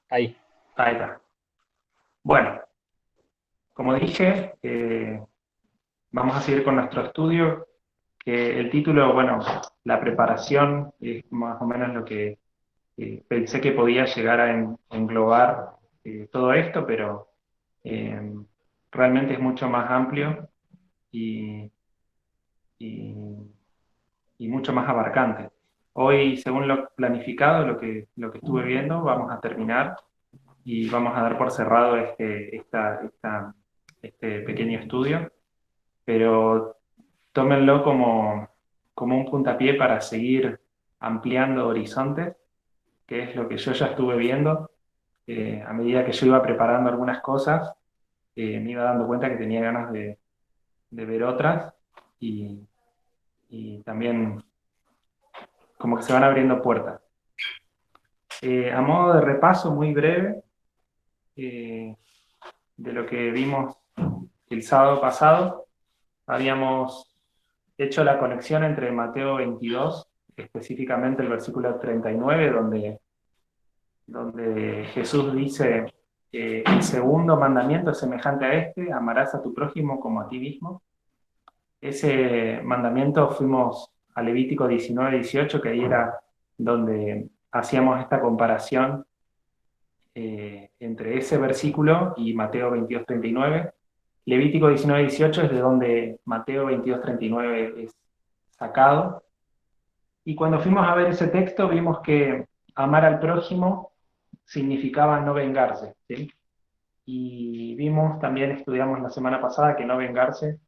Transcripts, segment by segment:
Ahí. Ahí está. Bueno, como dije, vamos a seguir con nuestro estudio, que el título, bueno, la preparación es más o menos lo que pensé que podía llegar a englobar todo esto, pero eh, realmente es mucho más amplio y, y- y mucho más abarcante. Hoy, según lo planificado, lo que estuve viendo, vamos a terminar y vamos a dar por cerrado este pequeño estudio, pero tómenlo como un puntapié para seguir ampliando horizontes, que es lo que yo ya estuve viendo. A medida que yo iba preparando algunas cosas, me iba dando cuenta que tenía ganas de ver otras y, y también como que se van abriendo puertas. A modo de repaso muy breve eh, de lo que vimos el sábado pasado, habíamos hecho la conexión entre Mateo 22, específicamente el versículo 39, donde Jesús dice que el segundo mandamiento es semejante a este: amarás a tu prójimo como a ti mismo. Ese mandamiento fuimos a Levítico 19-18, que ahí era donde hacíamos esta comparación entre ese versículo y Mateo 22-39. Levítico 19-18 es de donde Mateo 22-39 es sacado. Y cuando fuimos a ver ese texto vimos que amar al prójimo significaba no vengarse, ¿sí? Y vimos, también estudiamos la semana pasada, que no vengarse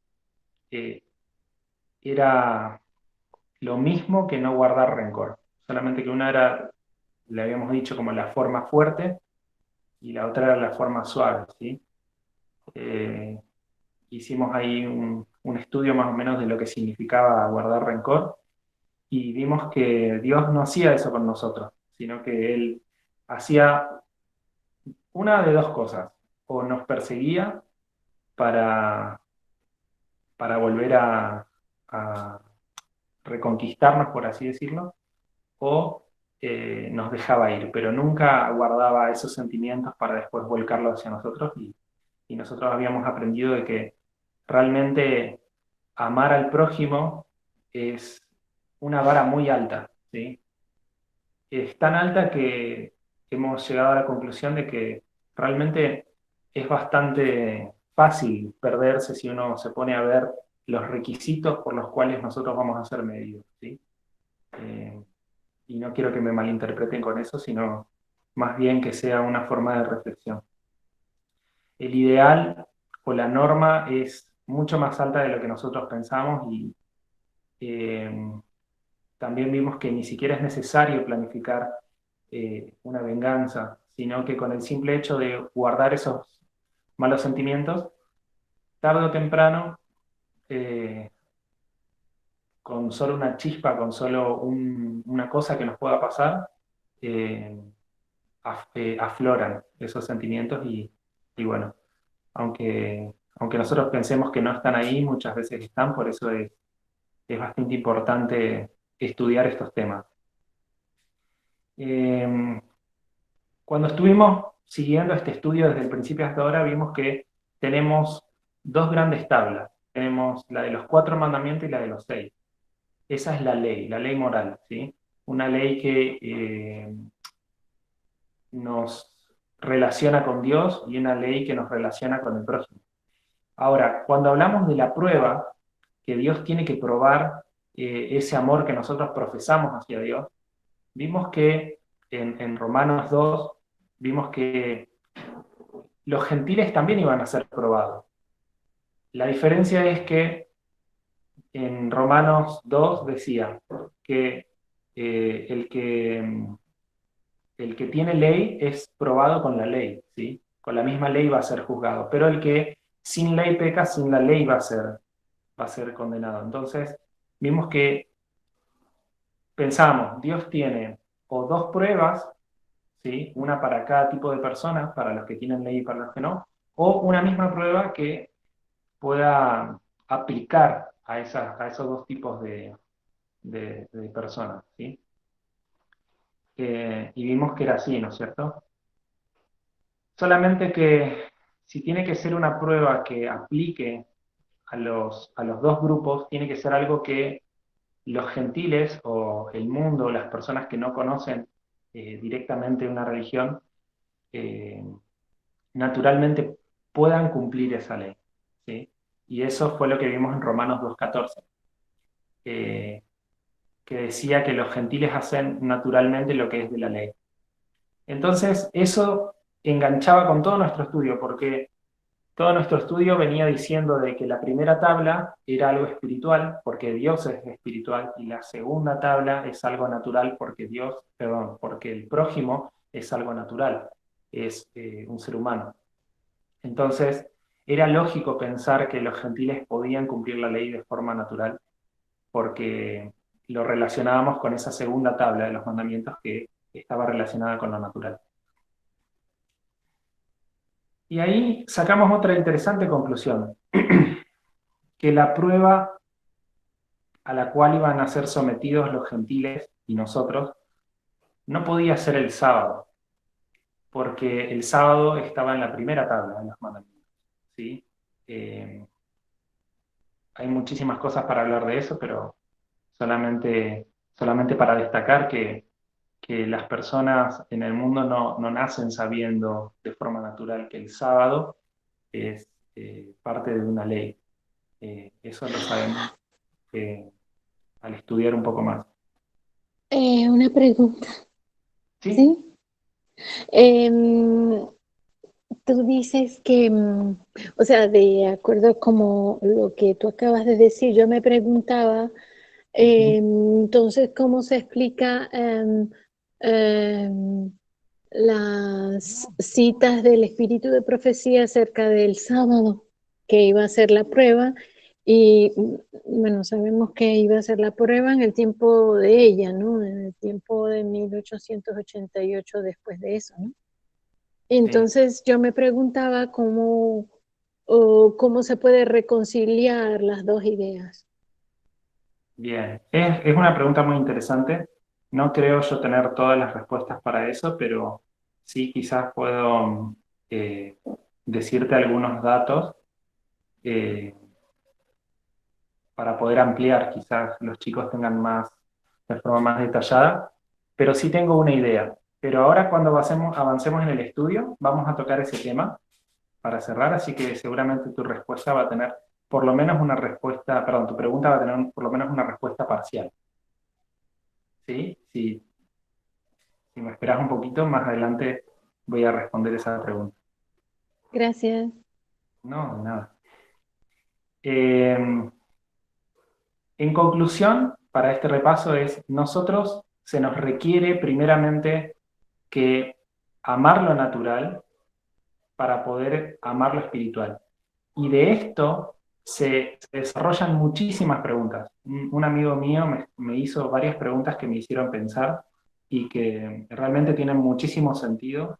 eh, era lo mismo que no guardar rencor. Solamente que una era, le habíamos dicho, como la forma fuerte y la otra era la forma suave, ¿sí? Eh, Hicimos ahí un estudio más o menos de lo que significaba guardar rencor y vimos que Dios no hacía eso con nosotros, sino que Él hacía una de dos cosas: o nos perseguía para, para volver a reconquistarnos, por así decirlo, o nos dejaba ir, pero nunca guardaba esos sentimientos para después volcarlos hacia nosotros, y nosotros habíamos aprendido de que realmente amar al prójimo es una vara muy alta, ¿sí? Es tan alta que hemos llegado a la conclusión de que realmente es bastante fácil perderse si uno se pone a ver los requisitos por los cuales nosotros vamos a ser medidos, ¿sí? Eh, y no quiero que me malinterpreten con eso, sino más bien que sea una forma de reflexión. El ideal o la norma es mucho más alta de lo que nosotros pensamos, y eh, también vimos que ni siquiera es necesario planificar una venganza, sino que con el simple hecho de guardar esos malos sentimientos, tarde o temprano, eh, con solo una chispa, con solo una cosa que nos pueda pasar, eh, afloran esos sentimientos y bueno, aunque nosotros pensemos que no están ahí, muchas veces están. Por eso es bastante importante estudiar estos temas. Eh, Cuando estuvimos siguiendo este estudio desde el principio hasta ahora, vimos que tenemos dos grandes tablas. Tenemos la de los cuatro mandamientos y la de los seis. Esa es la ley moral, ¿sí? Una ley que nos relaciona con Dios y una ley que nos relaciona con el prójimo. Ahora, cuando hablamos de la prueba, que Dios tiene que probar ese amor que nosotros profesamos hacia Dios, vimos que en Romanos 2 vimos que los gentiles también iban a ser probados. La diferencia es que en Romanos 2 decía que eh, el que el que tiene ley es probado con la ley, ¿sí? Con la misma ley va a ser juzgado, pero el que sin ley peca, sin la ley va a ser condenado. Entonces, vimos que pensamos, Dios tiene o dos pruebas, ¿sí? Una para cada tipo de persona, para los que tienen ley y para los que no, o una misma prueba que pueda aplicar a esos dos tipos de personas, ¿sí? Y vimos que era así, ¿no es cierto? Solamente que si tiene que ser una prueba que aplique a los dos grupos, tiene que ser algo que los gentiles o el mundo, las personas que no conocen directamente una religión, eh, naturalmente puedan cumplir esa ley. ¿Sí? Y eso fue lo que vimos en Romanos 2.14, eh, que decía que los gentiles hacen naturalmente lo que es de la ley. Entonces, eso enganchaba con todo nuestro estudio, porque todo nuestro estudio venía diciendo de que la primera tabla era algo espiritual, porque Dios es espiritual, y la segunda tabla es algo natural, porque porque el prójimo es algo natural, es un ser humano. Entonces, era lógico pensar que los gentiles podían cumplir la ley de forma natural, porque lo relacionábamos con esa segunda tabla de los mandamientos que estaba relacionada con lo natural. Y ahí sacamos otra interesante conclusión, que la prueba a la cual iban a ser sometidos los gentiles y nosotros no podía ser el sábado, porque el sábado estaba en la primera tabla de los mandamientos. ¿Sí? Eh, Hay muchísimas cosas para hablar de eso, pero solamente para destacar que las personas en el mundo no nacen sabiendo de forma natural que el sábado es parte de una ley. Eso lo sabemos al estudiar un poco más. Una pregunta, ¿Sí? ¿sí? Em, Tú dices que, o sea, de acuerdo como lo que tú acabas de decir, yo me preguntaba, Ujú. entonces, ¿cómo se explica em, las citas del espíritu de profecía acerca del sábado, que iba a ser la prueba? Y bueno, sabemos que iba a ser la prueba en el tiempo de ella, ¿no? En el tiempo de 1888 después de eso, ¿no? Sí, Entonces yo me preguntaba cómo se puede reconciliar las dos ideas. bien. Es una pregunta muy interesante. No creo yo tener todas las respuestas para eso, pero sí quizás puedo eh, decirte algunos datos eh, para poder ampliar. Quizás los chicos tengan más, de forma más detallada, pero sí tengo una idea. Pero ahora cuando avancemos en el estudio, vamos a tocar ese tema para cerrar, así que seguramente tu respuesta va a tener por lo menos una respuesta, perdón, tu pregunta va a tener por lo menos una respuesta parcial. ¿Sí? Si me esperas un poquito, más adelante voy a responder esa pregunta. Gracias. No, de nada. Eh, en conclusión, para este repaso es, nosotros se nos requiere primeramente que amar lo natural para poder amar lo espiritual. Y de esto se desarrollan muchísimas preguntas. Un amigo mío me hizo varias preguntas que me hicieron pensar y que realmente tienen muchísimo sentido.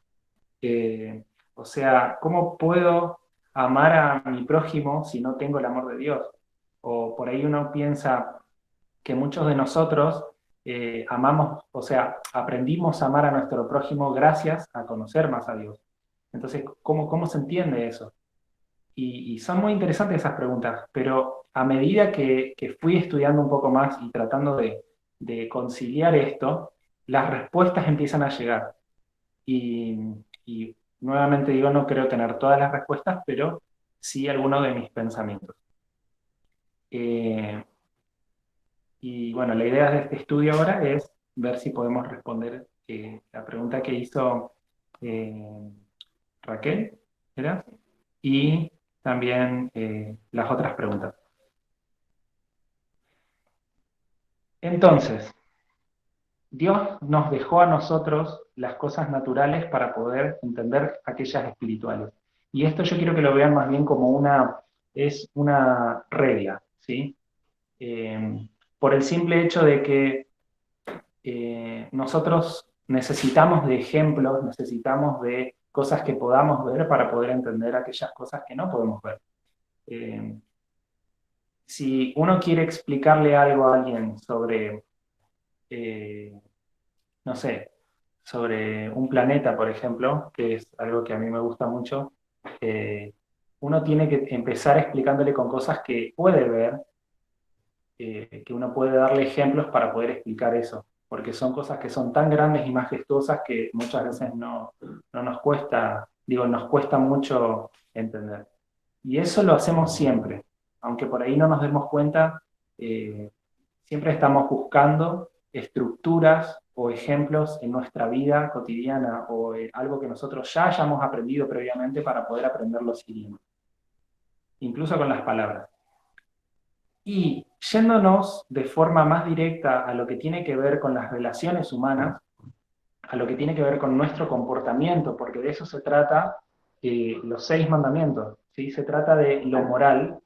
O sea, ¿cómo puedo amar a mi prójimo si no tengo el amor de Dios? O por ahí uno piensa que muchos de nosotros amamos, o sea, aprendimos a amar a nuestro prójimo gracias a conocer más a Dios. Entonces, ¿cómo se entiende eso? Y son muy interesantes esas preguntas, pero a medida que fui estudiando un poco más y tratando de conciliar esto, las respuestas empiezan a llegar. Y nuevamente digo, no creo tener todas las respuestas, pero sí algunos de mis pensamientos. Eh, y bueno, la idea de este estudio ahora es ver si podemos responder la pregunta que hizo eh, Raquel, ¿era? Y también las otras preguntas. Entonces, Dios nos dejó a nosotros las cosas naturales para poder entender aquellas espirituales. Y esto yo quiero que lo vean más bien como es una regla, ¿sí? Por el simple hecho de que nosotros necesitamos de ejemplos, necesitamos de cosas que podamos ver para poder entender aquellas cosas que no podemos ver. Eh, si uno quiere explicarle algo a alguien sobre, no sé, sobre un planeta, por ejemplo, que es algo que a mí me gusta mucho, uno tiene que empezar explicándole con cosas que puede ver, que uno puede darle ejemplos para poder explicar eso, porque son cosas que son tan grandes y majestuosas que muchas veces no nos cuesta, digo, nos cuesta mucho entender. Y eso lo hacemos siempre, aunque por ahí no nos demos cuenta, eh, siempre estamos buscando estructuras o ejemplos en nuestra vida cotidiana o algo que nosotros ya hayamos aprendido previamente para poder aprender los idiomas, incluso con las palabras. Y yéndonos de forma más directa a lo que tiene que ver con las relaciones humanas, a lo que tiene que ver con nuestro comportamiento, porque de eso se trata los 6 mandamientos, ¿sí? Se trata de lo moral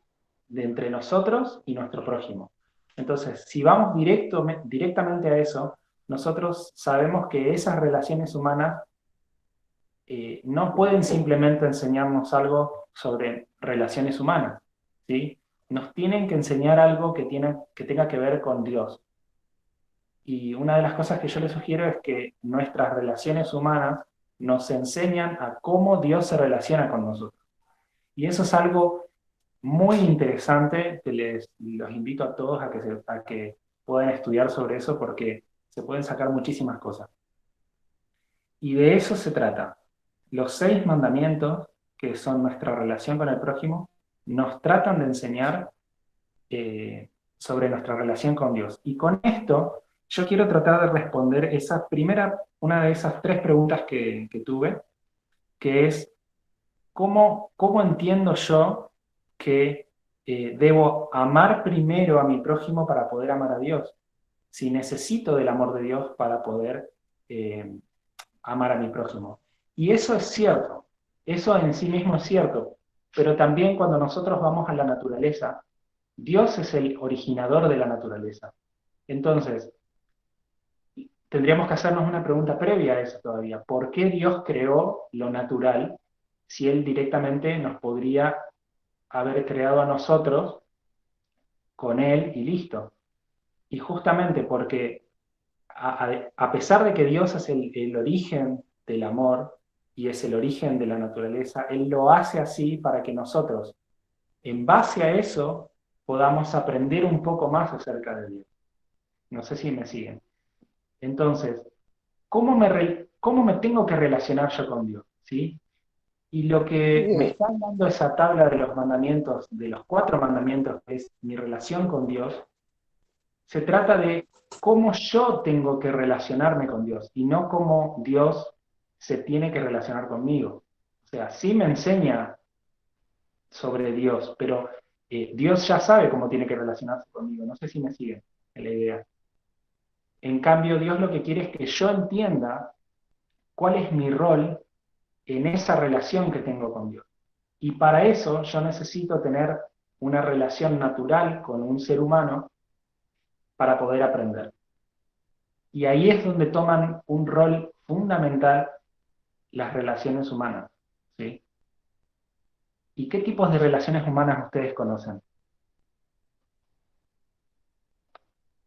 de entre nosotros y nuestro prójimo. Entonces, si vamos directamente a eso, nosotros sabemos que esas relaciones humanas no pueden simplemente enseñarnos algo sobre relaciones humanas, ¿sí? Nos tienen que enseñar algo que tenga que ver con Dios. Y una de las cosas que yo les sugiero es que nuestras relaciones humanas nos enseñan a cómo Dios se relaciona con nosotros. Y eso es algo muy interesante que los invito a todos a que puedan estudiar sobre eso porque se pueden sacar muchísimas cosas. Y de eso se trata. Los 6 mandamientos, que son nuestra relación con el prójimo, nos tratan de enseñar sobre nuestra relación con Dios. Y con esto yo quiero tratar de responder una de esas 3 preguntas que tuve, que es, ¿cómo entiendo yo que debo amar primero a mi prójimo para poder amar a Dios? Si necesito del amor de Dios para poder eh, amar a mi prójimo. Y eso es cierto, eso en sí mismo es cierto, pero también cuando nosotros vamos a la naturaleza, Dios es el originador de la naturaleza. Entonces, tendríamos que hacernos una pregunta previa a eso todavía. ¿Por qué Dios creó lo natural si Él directamente nos podría haber creado a nosotros con Él y listo? Y justamente porque a pesar de que Dios es el origen del amor y es el origen de la naturaleza, Él lo hace así para que nosotros, en base a eso, podamos aprender un poco más acerca de Dios. No sé si me siguen. Entonces, cómo me tengo que relacionar yo con Dios? ¿Sí? Y lo que me está dando esa tabla de los mandamientos, de los 4 mandamientos, que es mi relación con Dios, se trata de cómo yo tengo que relacionarme con Dios y no cómo Dios se tiene que relacionar conmigo. O sea, sí me enseña sobre Dios, pero Dios ya sabe cómo tiene que relacionarse conmigo. No sé si me siguen en la idea. En cambio, Dios lo que quiere es que yo entienda cuál es mi rol en esa relación que tengo con Dios. Y para eso yo necesito tener una relación natural con un ser humano para poder aprender. Y ahí es donde toman un rol fundamental las relaciones humanas, ¿sí? ¿Y qué tipos de relaciones humanas ustedes conocen?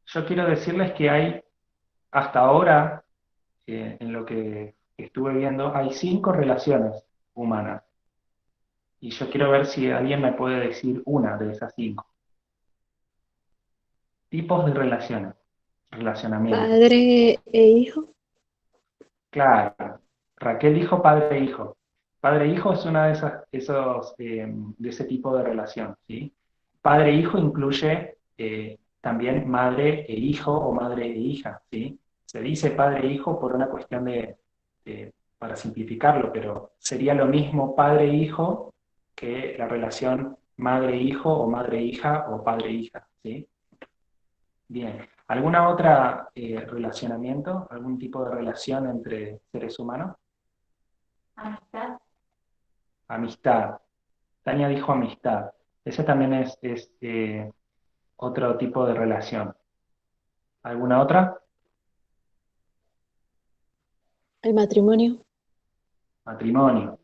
Yo quiero decirles que hay, hasta ahora, en lo que estuve viendo, hay 5 relaciones humanas. Y yo quiero ver si alguien me puede decir una de esas 5. Tipos de relaciones, relacionamiento. Padre e hijo. Claro, Raquel dijo padre e hijo. Padre e hijo es una de de ese tipo de relación, ¿sí? Padre e hijo incluye también madre e hijo o madre e hija, ¿sí? Se dice padre e hijo por una cuestión para simplificarlo, pero sería lo mismo padre e hijo que la relación madre-hijo o madre-hija o padre-hija, ¿sí? Bien. ¿Alguna otra relacionamiento? ¿Algún tipo de relación entre seres humanos? Amistad. Amistad. Tania dijo amistad. Ese también es otro tipo de relación. ¿Alguna otra? El matrimonio. Matrimonio.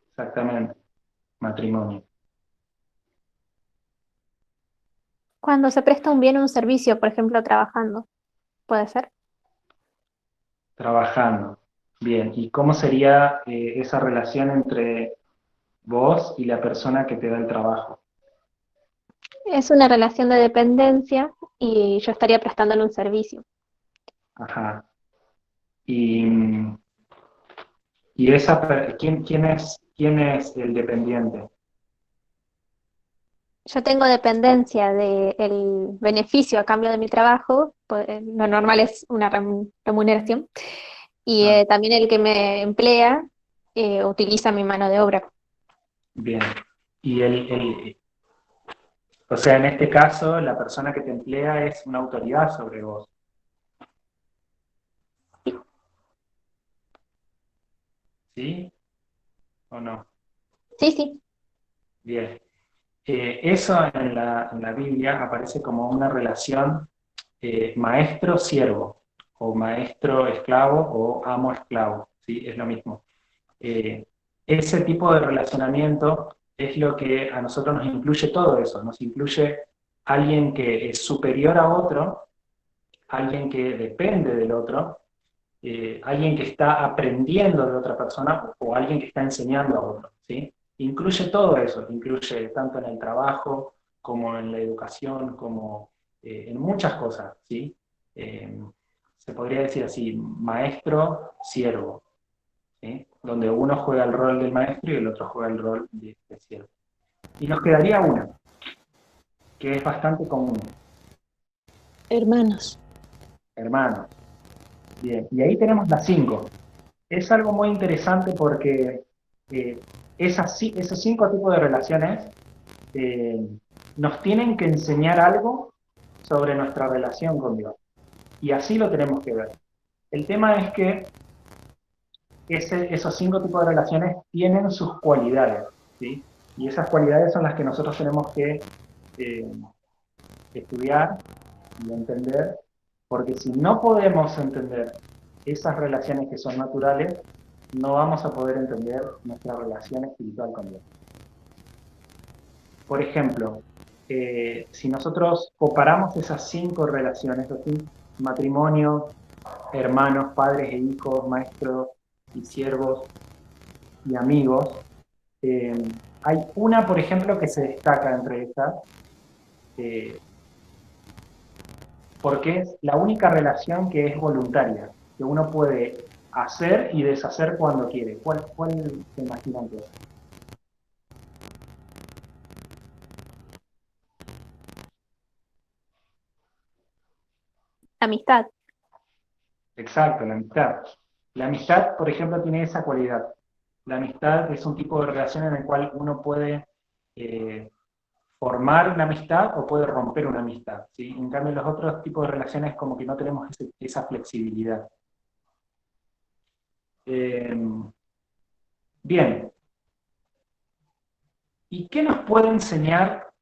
Exactamente. Matrimonio. Cuando se presta un bien o un servicio, por ejemplo, trabajando, ¿puede ser? trabajando. Bien, ¿y cómo sería esa relación entre vos y la persona que te da el trabajo? Es una relación de dependencia y yo estaría prestándole un servicio. Ajá. Y, quién es el dependiente? Yo tengo dependencia del beneficio a cambio de mi trabajo, pues, lo normal es una remuneración, y Ah, también el que me emplea utiliza mi mano de obra. bien. Y o sea, en este caso, la persona que te emplea es una autoridad sobre vos, ¿sí? ¿O no? Sí, sí. Bien. Eso en la Biblia aparece como una relación maestro-siervo, o maestro-esclavo, o amo-esclavo, ¿sí? Es lo mismo. Eh, Ese tipo de relacionamiento es lo que a nosotros nos incluye todo eso, nos incluye alguien que es superior a otro, alguien que depende del otro, alguien que está aprendiendo de otra persona o alguien que está enseñando a otro, ¿sí? Incluye todo eso, incluye tanto en el trabajo como en la educación, como en muchas cosas, ¿sí? Eh, Se podría decir así, maestro-siervo, ¿sí? Donde uno juega el rol del maestro y el otro juega el rol de siervo. Y nos quedaría una, que es bastante común, Hermanos. hermanos. Bien, y ahí tenemos las cinco. Es algo muy interesante porque eh, esos cinco tipos de relaciones eh, nos tienen que enseñar algo sobre nuestra relación con Dios. Y así lo tenemos que ver. El tema es que esos cinco tipos de relaciones tienen sus cualidades, ¿sí? Y esas cualidades son las que nosotros tenemos que eh, estudiar y entender, porque si no podemos entender esas relaciones que son naturales, no vamos a poder entender nuestra relación espiritual con Dios. Por ejemplo, si nosotros comparamos esas cinco relaciones, así, matrimonio, hermanos, padres e hijos, maestros y siervos y amigos, eh, hay una, por ejemplo, que se destaca entre estas, eh, porque es la única relación que es voluntaria, que uno puede hacer y deshacer cuando quiere. ¿Cuál se imaginan que es? Amistad. Exacto, la amistad. La amistad, por ejemplo, tiene esa cualidad. La amistad es un tipo de relación en el cual uno puede eh, formar una amistad o puede romper una amistad, ¿sí? En cambio, los otros tipos de relaciones como que no tenemos esa flexibilidad. Eh, Bien, ¿y qué nos puede enseñar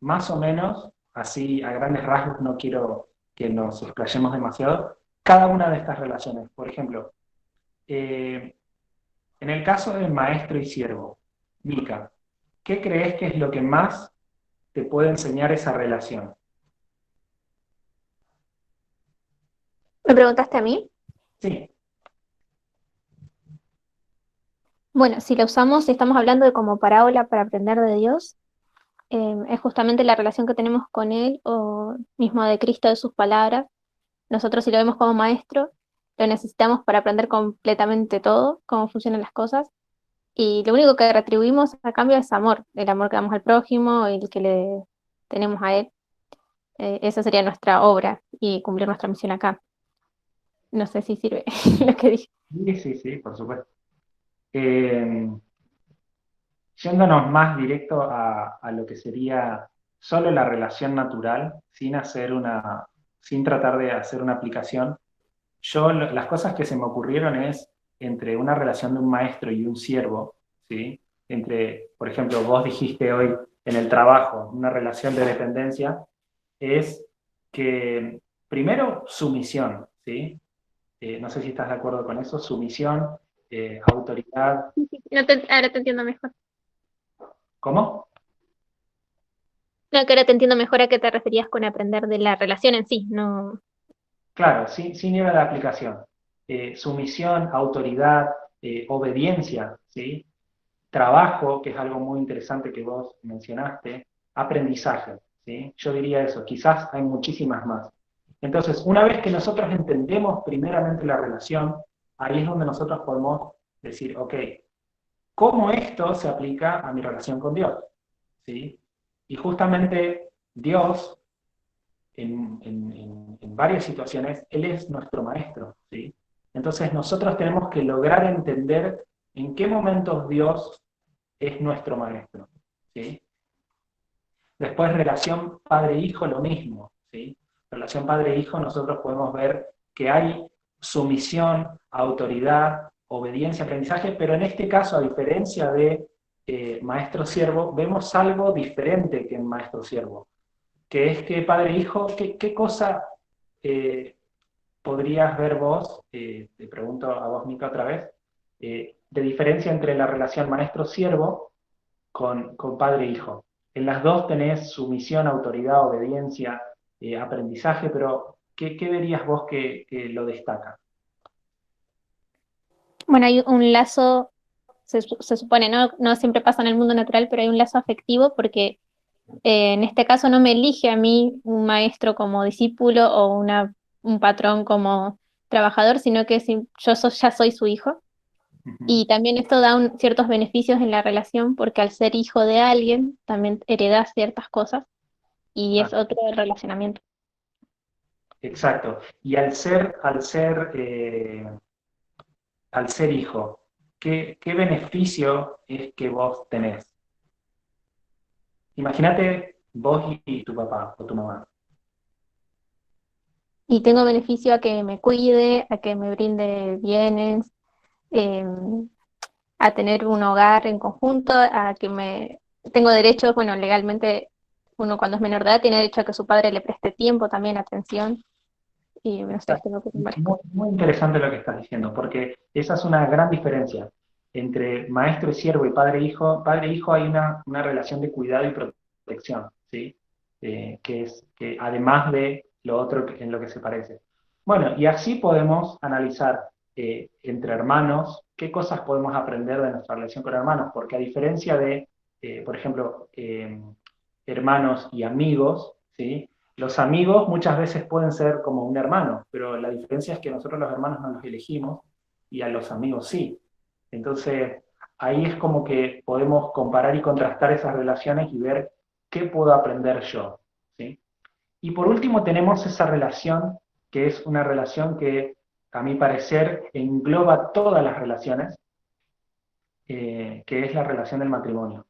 más o menos, así a grandes rasgos, no quiero que nos explayemos demasiado, cada una de estas relaciones? Por ejemplo, eh, en el caso de maestro y siervo, Mica, ¿qué crees que es lo que más te puede enseñar esa relación? ¿Me preguntaste a mí? Sí, Bueno, si la usamos, si estamos hablando de como parábola para aprender de Dios, es justamente la relación que tenemos con Él o mismo de Cristo, de sus palabras. Nosotros si lo vemos como maestro, lo necesitamos para aprender completamente todo, cómo funcionan las cosas. Y lo único que retribuimos a cambio es amor, el amor que damos al prójimo y el que le tenemos a Él. Esa sería nuestra obra y cumplir nuestra misión acá. No sé si sirve lo que dije. sí, sí, sí, por supuesto. Eh, Yéndonos más directo a lo que sería solo la relación natural, sin tratar de hacer una aplicación, las cosas que se me ocurrieron es entre una relación de un maestro y un siervo, ¿sí? Entre, por ejemplo, vos dijiste hoy en el trabajo, una relación de dependencia, es que primero sumisión, ¿sí? No sé si estás de acuerdo con eso, sumisión, autoridad, Ahora te entiendo mejor. ¿cómo? No, que ahora te entiendo mejor a qué te referías con aprender de la relación en sí, no. Claro, sin nivel de aplicación. sumisión, autoridad, obediencia, ¿sí? Trabajo, que es algo muy interesante que vos mencionaste, aprendizaje, ¿sí? Yo diría eso, quizás hay muchísimas más. Entonces, una vez que nosotros entendemos primeramente la relación, ahí es donde nosotros podemos decir, ok, ¿cómo esto se aplica a mi relación con Dios? ¿Sí? Y justamente Dios, en varias situaciones, Él es nuestro maestro, ¿sí? Entonces nosotros tenemos que lograr entender en qué momentos Dios es nuestro maestro, ¿sí? Después, relación padre-hijo, lo mismo, ¿sí? Relación padre-hijo, nosotros podemos ver que hay sumisión, autoridad, obediencia, aprendizaje, pero en este caso, a diferencia de maestro-siervo, vemos algo diferente que en maestro-siervo, que es que padre-hijo, ¿qué cosa podrías ver vos, te pregunto a vos, Mica, otra vez, de diferencia entre la relación maestro-siervo con padre-hijo? En las dos tenés sumisión, autoridad, obediencia, aprendizaje, pero ¿qué verías vos que lo destaca? Bueno, hay un lazo, se supone, ¿no? No siempre pasa en el mundo natural, pero hay un lazo afectivo porque en este caso no me elige a mí un maestro como discípulo o un patrón como trabajador, sino que ya soy su hijo. Ujú. Y también esto da ciertos beneficios en la relación porque al ser hijo de alguien también heredas ciertas cosas y Ah, es otro relacionamiento. exacto. Y al ser hijo, ¿qué beneficio es que vos tenés? Imagínate vos y tu papá o tu mamá. Y tengo beneficio a que me cuide, a que me brinde bienes, eh, a tener un hogar en conjunto, a que me... Tengo derecho, bueno, legalmente uno cuando es menor de edad tiene derecho a que su padre le preste tiempo, también atención, y no sé, Exacto. tengo que varias Muy, cosas. muy interesante lo que estás diciendo, porque esa es una gran diferencia entre maestro y siervo y padre-hijo. Padre-hijo hay una relación de cuidado y protección, ¿sí? Que además de lo otro en lo que se parece. Bueno, y así podemos analizar entre hermanos qué cosas podemos aprender de nuestra relación con hermanos, porque a diferencia de, por ejemplo, hermanos y amigos, ¿sí? Los amigos muchas veces pueden ser como un hermano, pero la diferencia es que nosotros los hermanos no los elegimos y a los amigos sí. Entonces, ahí es como que podemos comparar y contrastar esas relaciones y ver qué puedo aprender yo, ¿sí? Y por último tenemos esa relación que es una relación que, a mi parecer, engloba todas las relaciones, que es la relación del matrimonio.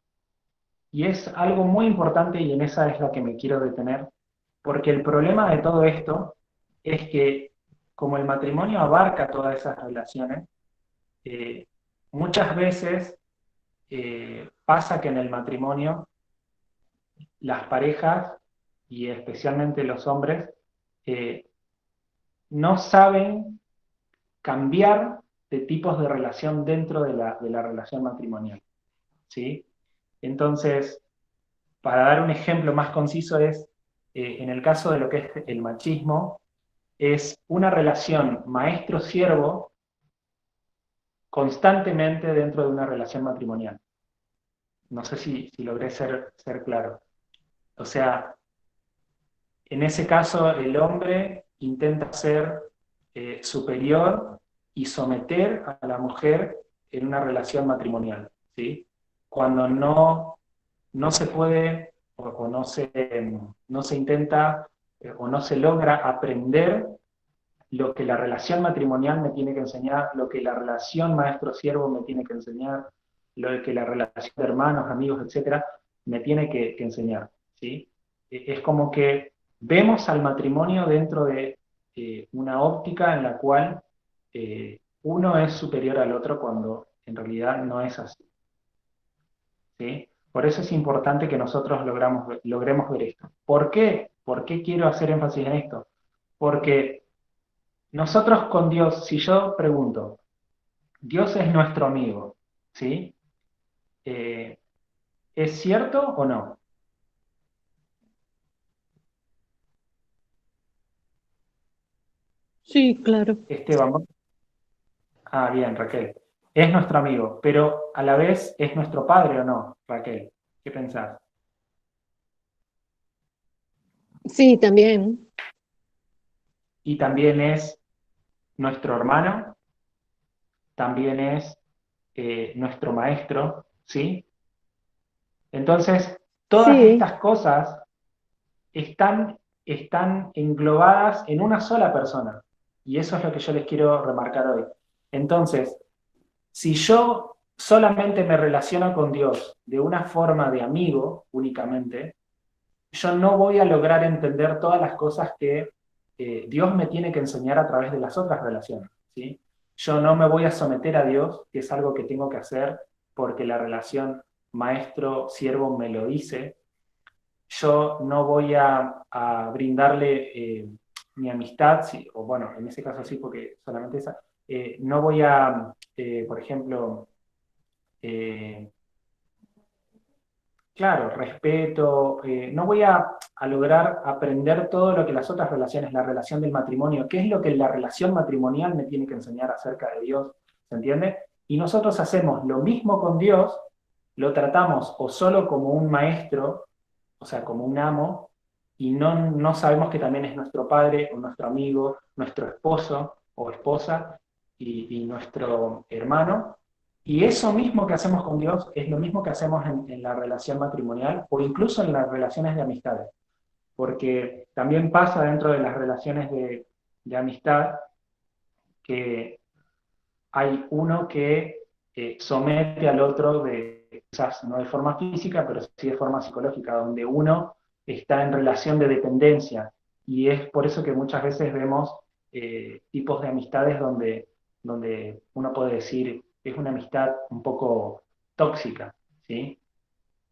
Y es algo muy importante y en esa es la que me quiero detener, porque el problema de todo esto es que como el matrimonio abarca todas esas relaciones, eh, muchas veces pasa que en el matrimonio las parejas, y especialmente los hombres, eh, no saben cambiar de tipos de relación dentro de la relación matrimonial, ¿sí? Entonces, para dar un ejemplo más conciso es, en el caso de lo que es el machismo, es una relación maestro-siervo constantemente dentro de una relación matrimonial. No sé si logré ser claro. O sea, en ese caso el hombre intenta ser superior y someter a la mujer en una relación matrimonial, ¿sí? Cuando no se puede o no se intenta o no se logra aprender lo que la relación matrimonial me tiene que enseñar, lo que la relación maestro-siervo me tiene que enseñar, lo que la relación de hermanos, amigos, etcétera, me tiene que enseñar, ¿sí? Es como que vemos al matrimonio dentro de una óptica en la cual uno es superior al otro cuando en realidad no es así, ¿sí? Por eso es importante que nosotros logremos ver esto. ¿Por qué? ¿Por qué quiero hacer énfasis en esto? Porque nosotros con Dios, si yo pregunto, Dios es nuestro amigo, ¿sí? Eh, ¿Es cierto o no? Sí, claro. Esteban, Ah, bien, Raquel. Es nuestro amigo, pero a la vez es nuestro padre o no, Raquel. ¿Qué pensás? Sí, también. Y también es nuestro hermano, también es nuestro maestro, ¿sí? Entonces, todas Sí, estas cosas están englobadas en una sola persona. Y eso es lo que yo les quiero remarcar hoy. Entonces, si yo solamente me relaciono con Dios de una forma de amigo únicamente, yo no voy a lograr entender todas las cosas que Dios me tiene que enseñar a través de las otras relaciones, ¿sí? Yo no me voy a someter a Dios, que es algo que tengo que hacer porque la relación maestro-siervo me lo dice. Yo no voy a brindarle mi amistad, sí, o bueno, en ese caso sí, porque solamente esa, no voy a, por ejemplo, eh, claro, respeto, no voy a lograr aprender todo lo que las otras relaciones, la relación del matrimonio, qué es lo que la relación matrimonial me tiene que enseñar acerca de Dios, ¿se entiende? Y nosotros hacemos lo mismo con Dios, lo tratamos o solo como un maestro, o sea, como un amo, y no sabemos que también es nuestro padre o nuestro amigo, nuestro esposo o esposa y nuestro hermano, y eso mismo que hacemos con Dios es lo mismo que hacemos en la relación matrimonial o incluso en las relaciones de amistades, porque también pasa dentro de las relaciones de amistad que hay uno que somete al otro, quizás no de forma física, pero sí de forma psicológica, donde uno está en relación de dependencia. Y es por eso que muchas veces vemos tipos de amistades donde uno puede decir es una amistad un poco tóxica, ¿sí?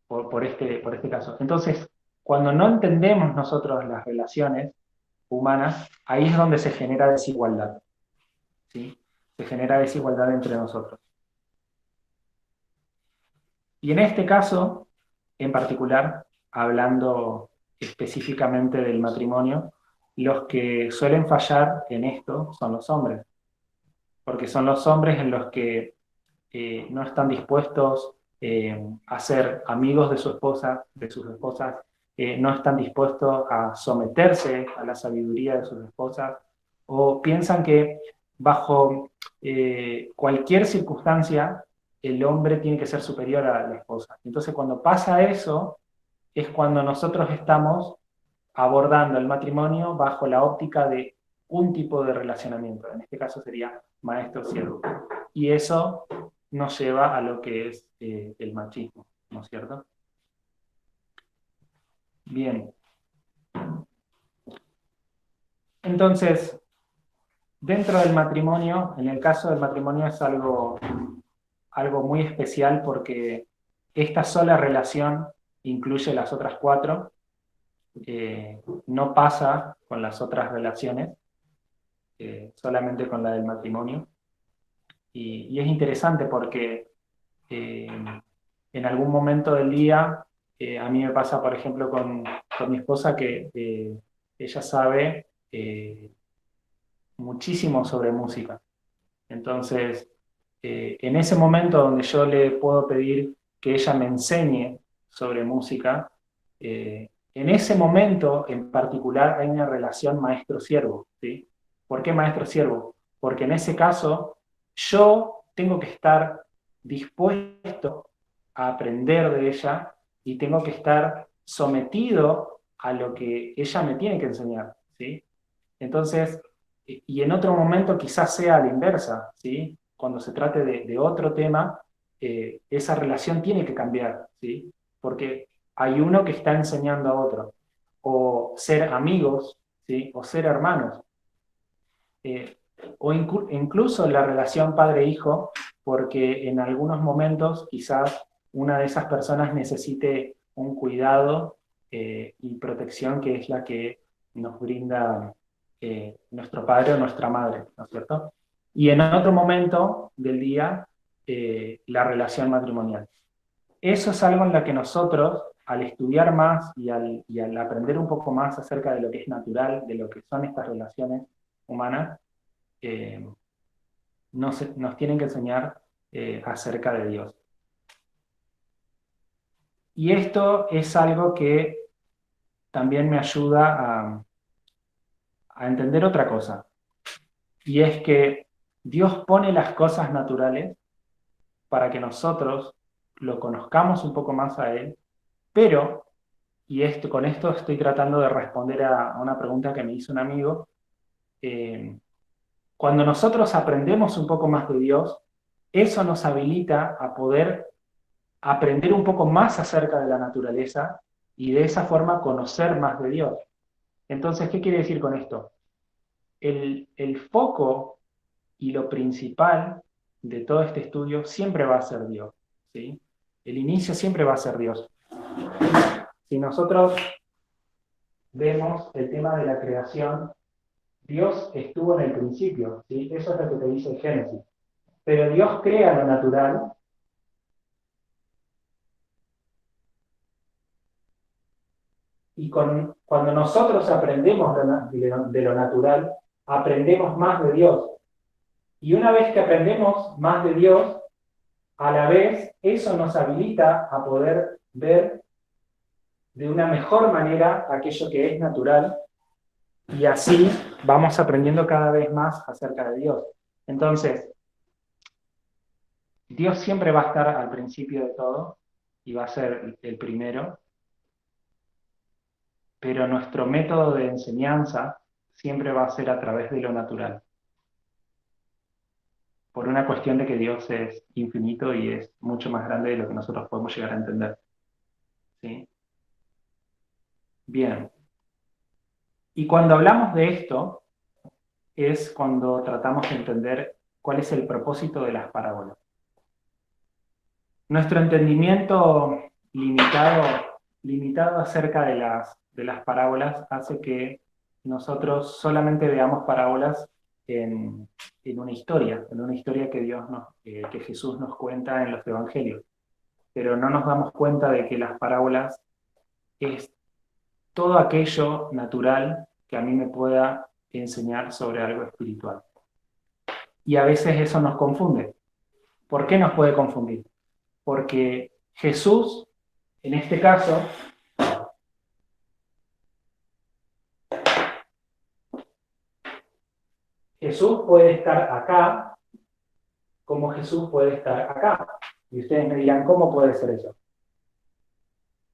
Por este caso. Entonces, cuando no entendemos nosotros las relaciones humanas, ahí es donde se genera desigualdad, ¿sí? Se genera desigualdad entre nosotros. Y en este caso, en particular, hablando específicamente del matrimonio, los que suelen fallar en esto son los hombres, porque son los hombres en los que no están dispuestos a ser amigos de su esposa, de sus esposas, no están dispuestos a someterse a la sabiduría de sus esposas, o piensan que bajo cualquier circunstancia el hombre tiene que ser superior a la esposa. Entonces cuando pasa eso, es cuando nosotros estamos abordando el matrimonio bajo la óptica de un tipo de relacionamiento, en este caso sería maestro-siervo. Y eso nos lleva a lo que es el machismo, ¿no es cierto? Bien. Entonces, dentro del matrimonio, en el caso del matrimonio es algo muy especial porque esta sola relación incluye las otras cuatro, no pasa con las otras relaciones, solamente con la del matrimonio. Y es interesante porque eh, en algún momento del día, a mí me pasa, por ejemplo, con mi esposa que ella sabe muchísimo sobre música. Entonces, en ese momento donde yo le puedo pedir que ella me enseñe sobre música, en ese momento en particular hay una relación maestro-siervo, ¿sí? ¿Por qué maestro-siervo? Porque en ese caso yo tengo que estar dispuesto a aprender de ella y tengo que estar sometido a lo que ella me tiene que enseñar, ¿sí? Entonces, y en otro momento quizás sea a la inversa, ¿sí? Cuando se trate de otro tema, esa relación tiene que cambiar, ¿sí? Porque hay uno que está enseñando a otro, o ser amigos, ¿sí? O ser hermanos, eh, o incluso la relación padre-hijo, porque en algunos momentos quizás una de esas personas necesite un cuidado y protección que es la que nos brinda nuestro padre o nuestra madre, ¿no es cierto? Y en otro momento del día, la relación matrimonial. Eso es algo en lo que nosotros, al estudiar más y al aprender un poco más acerca de lo que es natural, de lo que son estas relaciones humanas, eh, nos tienen que enseñar acerca de Dios. Y esto es algo que también me ayuda a entender otra cosa. Y es que Dios pone las cosas naturales para que nosotros lo conozcamos un poco más a Él, pero, con esto estoy tratando de responder a una pregunta que me hizo un amigo, cuando nosotros aprendemos un poco más de Dios, eso nos habilita a poder aprender un poco más acerca de la naturaleza y de esa forma conocer más de Dios. Entonces, ¿qué quiere decir con esto? El foco y lo principal de todo este estudio siempre va a ser Dios, ¿sí? El inicio siempre va a ser Dios. Si nosotros vemos el tema de la creación, Dios estuvo en el principio, ¿sí? Eso es lo que te dice el Génesis. Pero Dios crea lo natural y cuando nosotros aprendemos de lo natural, aprendemos más de Dios. Y una vez que aprendemos más de Dios, a la vez eso nos habilita a poder ver de una mejor manera aquello que es natural, y así vamos aprendiendo cada vez más acerca de Dios. Entonces, Dios siempre va a estar al principio de todo y va a ser el primero, pero nuestro método de enseñanza siempre va a ser a través de lo natural, por una cuestión de que Dios es infinito y es mucho más grande de lo que nosotros podemos llegar a entender. ¿Sí? Bien. Y cuando hablamos de esto, es cuando tratamos de entender cuál es el propósito de las parábolas. Nuestro entendimiento limitado acerca de las parábolas hace que nosotros solamente veamos parábolas en una historia que que Jesús nos cuenta en los evangelios. Pero no nos damos cuenta de que las parábolas es todo aquello natural que a mí me pueda enseñar sobre algo espiritual. Y a veces eso nos confunde. ¿Por qué nos puede confundir? Porque Jesús, en este caso, Jesús puede estar acá como Jesús puede estar acá. Y ustedes me dirán, ¿cómo puede ser eso?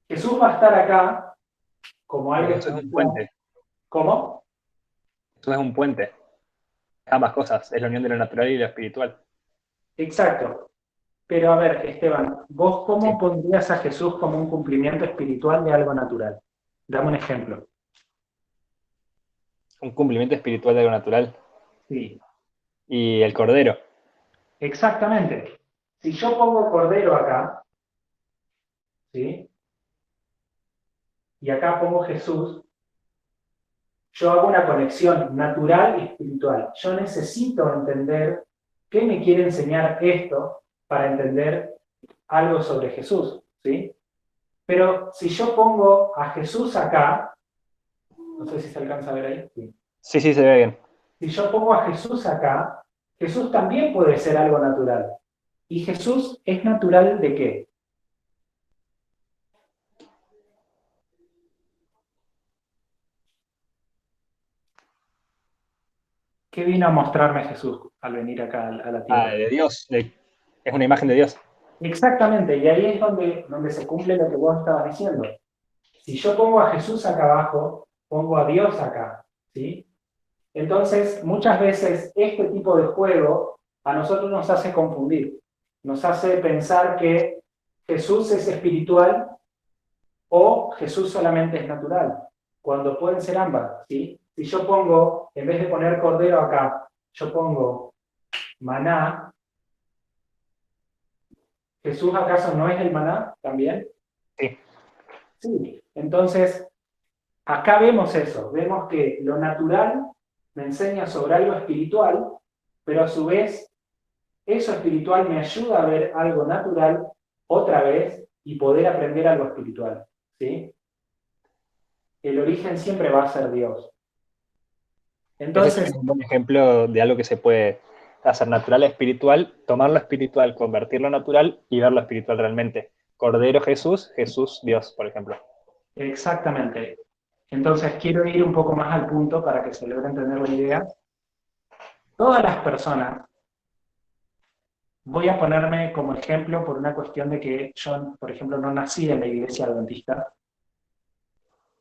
Jesús va a estar acá como algo Eso es un espiritual. puente. ¿Cómo? Eso es un puente. Ambas cosas. Es la unión de lo natural y lo espiritual. Exacto. Pero a ver, Esteban, ¿vos cómo Sí. pondrías a Jesús como un cumplimiento espiritual de algo natural? Dame un ejemplo. Un cumplimiento espiritual de algo natural. Sí, Y el cordero. exactamente. Si yo pongo cordero acá, ¿sí? Y acá pongo Jesús, yo hago una conexión natural y espiritual. Yo necesito entender qué me quiere enseñar esto para entender algo sobre Jesús, ¿sí? Pero si yo pongo a Jesús acá, no sé si se alcanza a ver ahí. Sí. Sí, sí, se ve bien. Si yo pongo a Jesús acá, Jesús también puede ser algo natural. ¿Y Jesús es natural de qué? ¿Qué vino a mostrarme Jesús al venir acá a la tierra? De Dios. Es una imagen de Dios. Exactamente, y ahí es donde se cumple lo que vos estabas diciendo. Si yo pongo a Jesús acá abajo, pongo a Dios acá, ¿sí? Entonces, muchas veces este tipo de juego a nosotros nos hace confundir, nos hace pensar que Jesús es espiritual o Jesús solamente es natural, cuando pueden ser ambas, ¿sí? Si yo pongo, en vez de poner cordero acá, yo pongo maná, ¿Jesús acaso no es el maná también? Sí. Sí, entonces acá vemos eso, vemos que lo natural me enseña sobre algo espiritual, pero a su vez eso espiritual me ayuda a ver algo natural otra vez y poder aprender algo espiritual, ¿sí? El origen siempre va a ser Dios. Ese Entonces, es un buen ejemplo de algo que se puede hacer natural a espiritual, tomar lo espiritual, convertirlo a natural y ver lo espiritual realmente. Cordero Jesús, Jesús Dios, por ejemplo. Exactamente. Entonces quiero ir un poco más al punto para que se logre entender la idea. Todas las personas, voy a ponerme como ejemplo por una cuestión de que yo, por ejemplo, no nací en la iglesia adventista.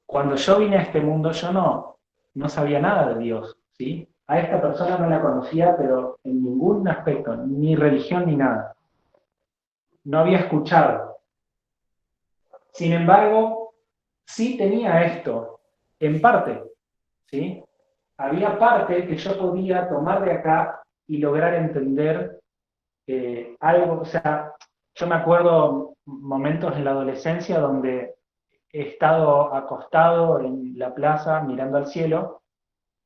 Cuando yo vine a este mundo, yo no sabía nada de Dios, ¿sí? A esta persona no la conocía, pero en ningún aspecto, ni religión ni nada. No había escuchado. Sin embargo, sí tenía esto, en parte, ¿sí? Había parte que yo podía tomar de acá y lograr entender algo. O sea, yo me acuerdo momentos en la adolescencia donde he estado acostado en la plaza mirando al cielo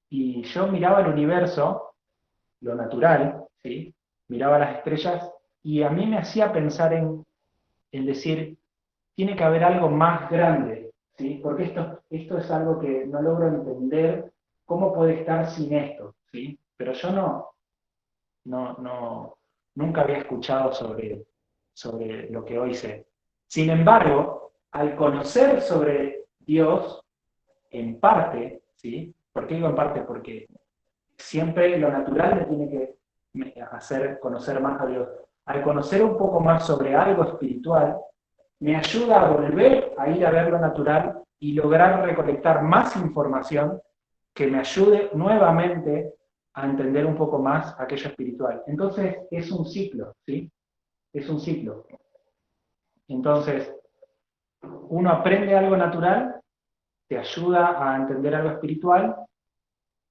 y yo miraba el universo, lo natural, ¿sí? Miraba las estrellas y a mí me hacía pensar en decir, tiene que haber algo más grande, ¿sí? Porque esto es algo que no logro entender cómo puede estar sin esto, ¿sí? Pero yo nunca había escuchado sobre lo que hoy sé. Sin embargo, al conocer sobre Dios, en parte, ¿sí? ¿Por qué digo en parte? Porque siempre lo natural me tiene que hacer conocer más a Dios. Al conocer un poco más sobre algo espiritual, me ayuda a volver a ir a ver lo natural y lograr recolectar más información que me ayude nuevamente a entender un poco más aquello espiritual. Entonces, es un ciclo, ¿sí? Es un ciclo. Entonces, uno aprende algo natural, te ayuda a entender algo espiritual,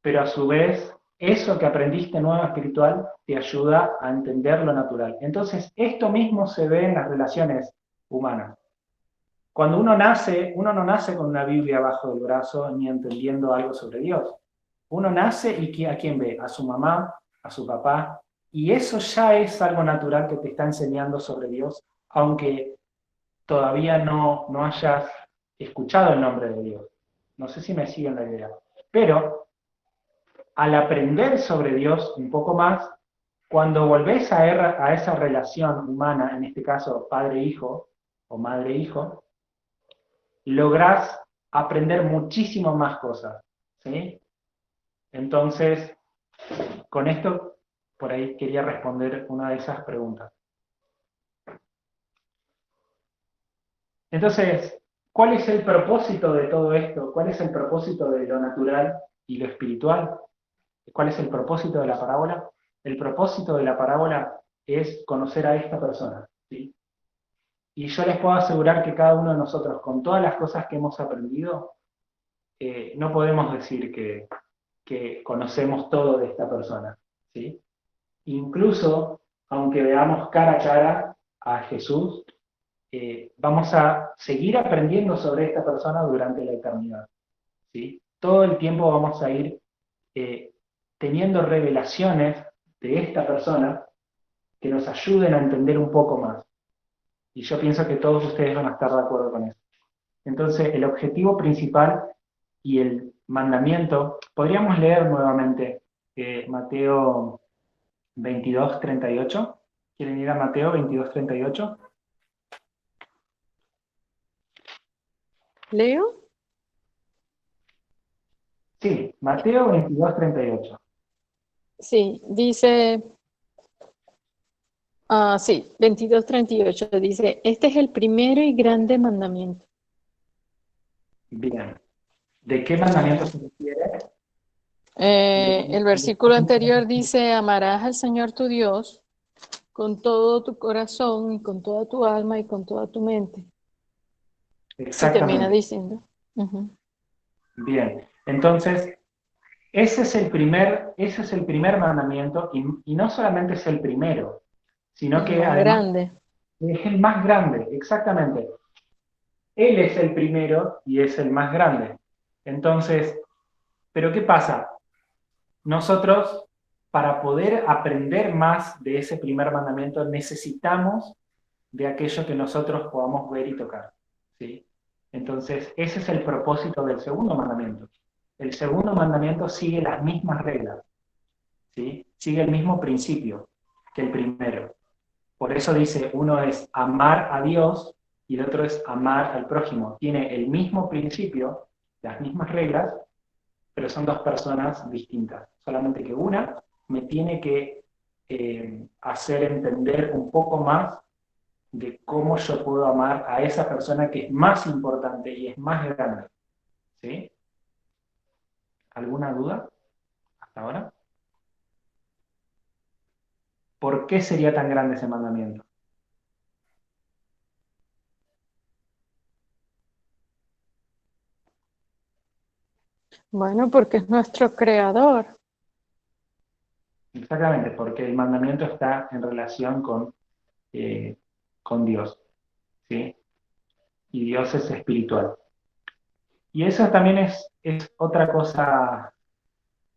pero a su vez, eso que aprendiste nuevo espiritual te ayuda a entender lo natural. Entonces, esto mismo se ve en las relaciones humanas. Cuando uno no nace con una Biblia bajo el brazo ni entendiendo algo sobre Dios. Uno nace y ¿a quién ve? A su mamá, a su papá, y eso ya es algo natural que te está enseñando sobre Dios, aunque todavía no hayas escuchado el nombre de Dios. No sé si me siguen la idea. Pero al aprender sobre Dios un poco más, cuando volvés a esa relación humana, en este caso padre-hijo o madre-hijo, lográs aprender muchísimo más cosas, ¿sí? Entonces, con esto, por ahí quería responder una de esas preguntas. Entonces, ¿cuál es el propósito de todo esto? ¿Cuál es el propósito de lo natural y lo espiritual? ¿Cuál es el propósito de la parábola? El propósito de la parábola es conocer a esta persona, ¿sí? Y yo les puedo asegurar que cada uno de nosotros, con todas las cosas que hemos aprendido, no podemos decir que conocemos todo de esta persona, ¿sí? Incluso, aunque veamos cara a cara a Jesús, vamos a seguir aprendiendo sobre esta persona durante la eternidad, ¿sí? Todo el tiempo vamos a ir teniendo revelaciones de esta persona que nos ayuden a entender un poco más. Y yo pienso que todos ustedes van a estar de acuerdo con eso. Entonces, el objetivo principal y el mandamiento, podríamos leer nuevamente Mateo 22:38. ¿Quieren ir a Mateo 22:38? ¿Leo? Sí, Mateo 22:38. Sí, dice, sí, 22:38 dice, este es el primero y grande mandamiento. Bien. ¿De qué mandamiento se refiere? El versículo anterior dice, amarás al Señor tu Dios con todo tu corazón y con toda tu alma y con toda tu mente. Y termina Exactamente. diciendo. Ujú. Bien. Entonces, ese es el primer mandamiento, y no solamente es el primero, sino El que más además grande. es el más grande, exactamente. Él es el primero y es el más grande. Entonces, ¿pero qué pasa? Nosotros, para poder aprender más de ese primer mandamiento, necesitamos de aquello que nosotros podamos ver y tocar, ¿sí? Entonces, ese es el propósito del segundo mandamiento. El segundo mandamiento sigue las mismas reglas, ¿sí? Sigue el mismo principio que el primero. Por eso dice, uno es amar a Dios y el otro es amar al prójimo. Tiene el mismo principio, las mismas reglas, pero son dos personas distintas. Solamente que una me tiene que hacer entender un poco más de cómo yo puedo amar a esa persona que es más importante y es más grande. ¿Sí? ¿Alguna duda hasta ahora? ¿Por qué sería tan grande ese mandamiento? Bueno, porque es nuestro creador. Exactamente, porque el mandamiento está en relación con Dios, ¿sí? Y Dios es espiritual. Y eso también es otra cosa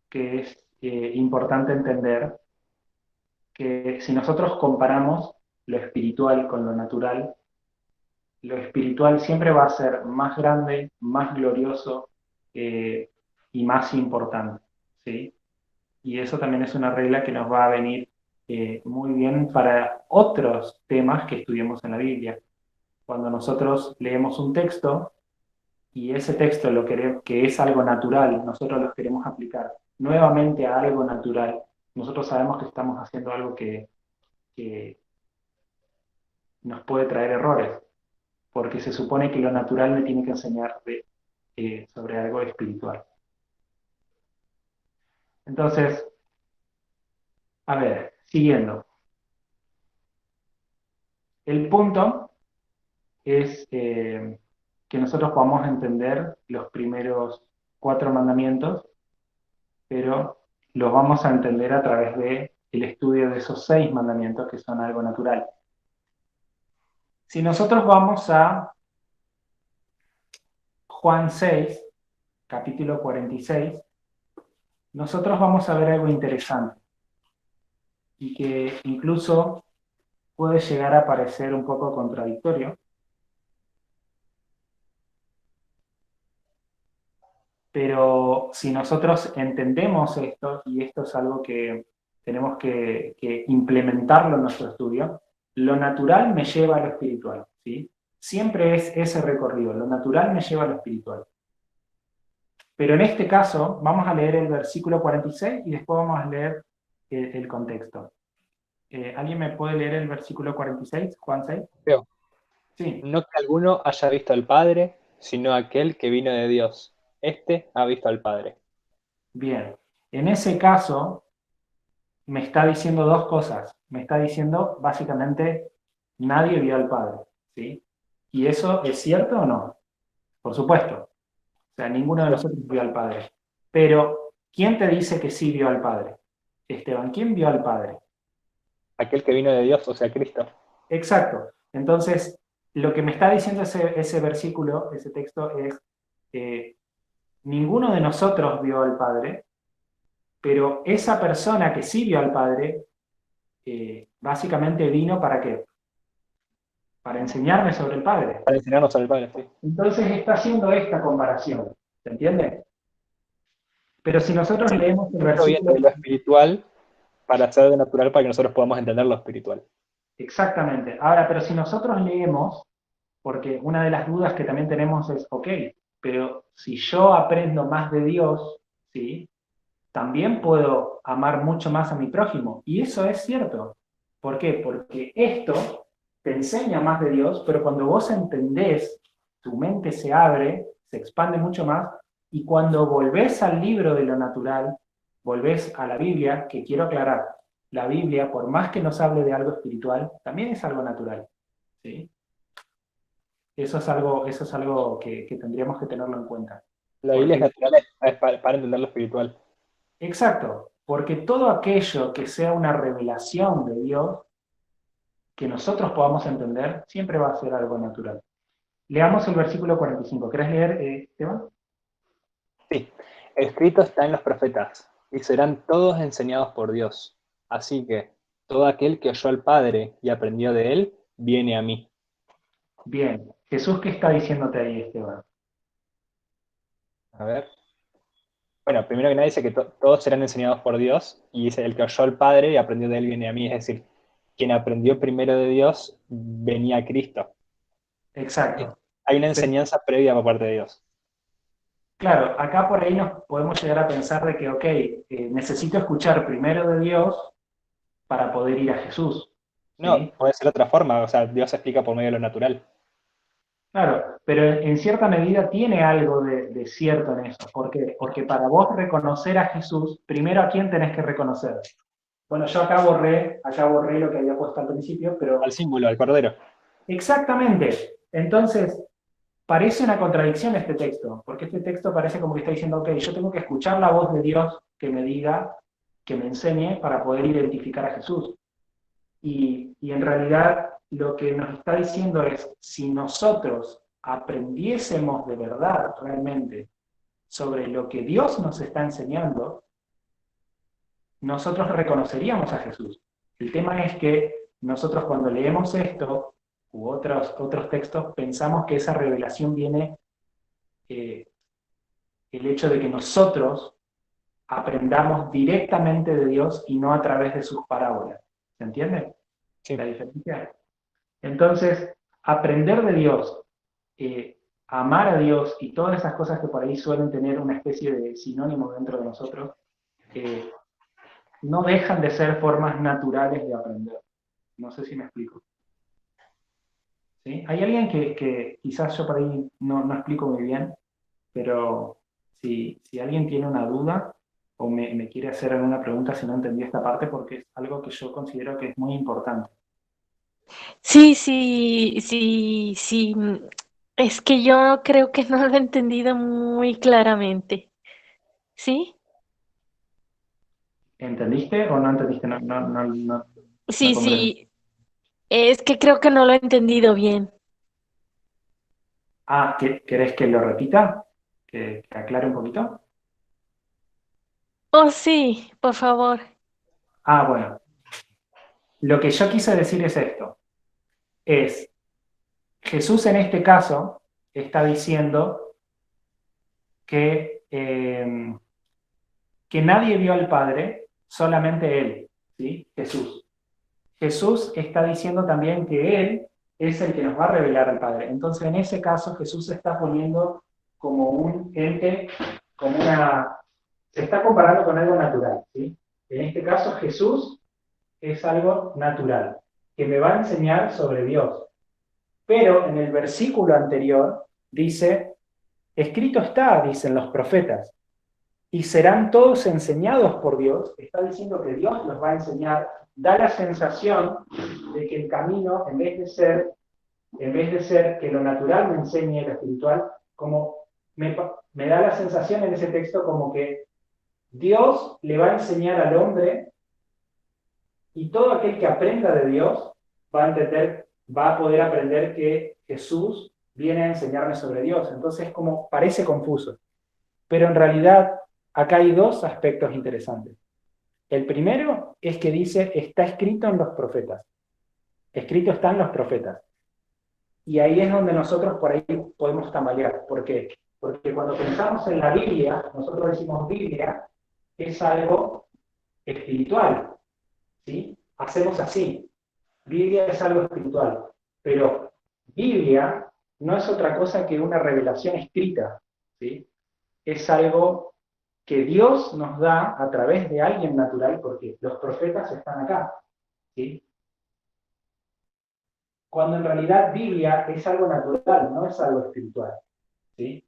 que es importante entender, que si nosotros comparamos lo espiritual con lo espiritual siempre va a ser más grande, más glorioso eh, y más importante, ¿sí? Y eso también es una regla que nos va a venir muy bien para otros temas que estudiemos en la Biblia. Cuando nosotros leemos un texto y ese texto que es algo natural, nosotros lo queremos aplicar nuevamente a algo natural, nosotros sabemos que estamos haciendo algo que nos puede traer errores, porque se supone que lo natural me tiene que enseñar sobre algo espiritual. Entonces, a ver, siguiendo. El punto es que nosotros podamos entender los primeros 4 mandamientos, pero los vamos a entender a través de el estudio de esos 6 mandamientos que son algo natural. Si nosotros vamos a Juan 6, capítulo 46, nosotros vamos a ver algo interesante y que incluso puede llegar a parecer un poco contradictorio, pero si nosotros entendemos esto, y esto es algo que tenemos que implementarlo en nuestro estudio, lo natural me lleva a lo espiritual, ¿sí? Siempre es ese recorrido, lo natural me lleva a lo espiritual. Pero en este caso, vamos a leer el versículo 46 y después vamos a leer el contexto. ¿Alguien me puede leer el versículo 46, Juan 6? Creo. Sí, No que alguno haya visto al Padre, sino aquel que vino de Dios. Este ha visto al Padre. bien. En ese caso, me está diciendo dos cosas. Me está diciendo, básicamente, nadie vio al Padre, ¿sí? ¿Y eso es cierto o no? Por supuesto. O sea, ninguno de nosotros vio al Padre. Pero, ¿quién te dice que sí vio al Padre? Esteban, ¿quién vio al Padre? Aquel que vino de Dios, o sea, Cristo. Exacto. Entonces, lo que me está diciendo ese versículo, ese texto, es ninguno de nosotros vio al Padre, pero esa persona que sí vio al Padre, básicamente vino ¿para qué? Para enseñarme sobre el Padre. Para enseñarnos al Padre, sí. Entonces está haciendo esta comparación, ¿se entiende? Pero si nosotros leemos el Esto viene versículo, de lo espiritual para hacer de natural para que nosotros podamos entender lo espiritual. exactamente. Ahora, pero si nosotros leemos, porque una de las dudas que también tenemos es, ok, pero si yo aprendo más de Dios, ¿sí? También puedo amar mucho más a mi prójimo. Y eso es cierto. ¿Por qué? Porque esto te enseña más de Dios, pero cuando vos entendés, tu mente se abre, se expande mucho más, y cuando volvés al libro de lo natural, volvés a la Biblia, que quiero aclarar, la Biblia, por más que nos hable de algo espiritual, también es algo natural. ¿Sí? Eso es algo que tendríamos que tenerlo en cuenta. La Biblia es Porque natural para entender lo espiritual. exacto, porque todo aquello que sea una revelación de Dios, que nosotros podamos entender, siempre va a ser algo natural. Leamos el versículo 45. ¿Querés leer, Esteban? Sí, escrito está en los profetas, y serán todos enseñados por Dios. Así que todo aquel que oyó al Padre y aprendió de él, viene a mí. Bien. Jesús, ¿qué está diciéndote ahí, Esteban? A ver. Bueno, primero que nada dice que todos serán enseñados por Dios, y dice, el que oyó al Padre y aprendió de él viene a mí, es decir, quien aprendió primero de Dios venía a Cristo. Exacto. Hay una Pero, enseñanza previa por parte de Dios. claro, acá por ahí nos podemos llegar a pensar de que, ok, necesito escuchar primero de Dios para poder ir a Jesús, No, ¿sí? puede ser otra forma, o sea, Dios se explica por medio de lo natural. Claro, pero en cierta medida tiene algo de cierto en eso. ¿Por qué? Porque para vos reconocer a Jesús, primero a quién tenés que reconocer. Bueno, yo acá borré lo que había puesto al principio, Al pero símbolo, al cordero. exactamente. Entonces, parece una contradicción este texto, porque este texto parece como que está diciendo, ok, yo tengo que escuchar la voz de Dios que me diga, que me enseñe para poder identificar a Jesús. Y en realidad lo que nos está diciendo es, si nosotros aprendiésemos de verdad realmente sobre lo que Dios nos está enseñando, nosotros reconoceríamos a Jesús. El tema es que nosotros cuando leemos esto u otros textos pensamos que esa revelación viene eh, el hecho de que nosotros aprendamos directamente de Dios y no a través de sus parábolas. ¿Se entiende Sí. la diferencia? Entonces, aprender de Dios, amar a Dios y todas esas cosas que por ahí suelen tener una especie de sinónimo dentro de nosotros, eh, no dejan de ser formas naturales de aprender. No sé si me explico. ¿Sí? Hay alguien que quizás yo por ahí no explico muy bien, pero si alguien tiene una duda o me quiere hacer alguna pregunta si no entendí esta parte, porque es algo que yo considero que es muy importante. Sí, sí, sí, sí. Es que yo creo que no lo he entendido muy claramente. ¿Sí? ¿Entendiste o no entendiste? No Sí, comprendo. sí. Es que creo que no lo he entendido bien. Ah, ¿querés que lo repita? ¿Que aclare un poquito? Oh, sí, por favor. Ah, bueno. Lo que yo quise decir es esto. Es, Jesús en este caso está diciendo que nadie vio al Padre, solamente Él, ¿sí? Jesús. Jesús está diciendo también que Él es el que nos va a revelar al Padre. Entonces, en ese caso, Jesús se está poniendo como un ente, se está comparando con algo natural, ¿sí? En este caso, Jesús es algo natural, que me va a enseñar sobre Dios. Pero en el versículo anterior dice, escrito está, dicen los profetas, y serán todos enseñados por Dios. Está diciendo que Dios los va a enseñar. Da la sensación de que el camino, en vez de ser que lo natural me enseñe lo espiritual, como me da la sensación en ese texto como que Dios le va a enseñar al hombre y todo aquel que aprenda de Dios va a entender, va a poder aprender que Jesús viene a enseñarme sobre Dios. Entonces, como parece confuso. Pero en realidad, acá hay dos aspectos interesantes. El primero es que dice, está escrito en los profetas. Escrito está en los profetas. Y ahí es donde nosotros por ahí podemos tambalear. ¿Por qué? Porque cuando pensamos en la Biblia, nosotros decimos Biblia es algo espiritual, ¿sí? Hacemos así. Biblia es algo espiritual. Pero Biblia no es otra cosa que una revelación escrita, ¿sí? Es algo que Dios nos da a través de alguien natural, porque los profetas están acá, ¿sí? Cuando en realidad Biblia es algo natural, no es algo espiritual, ¿sí?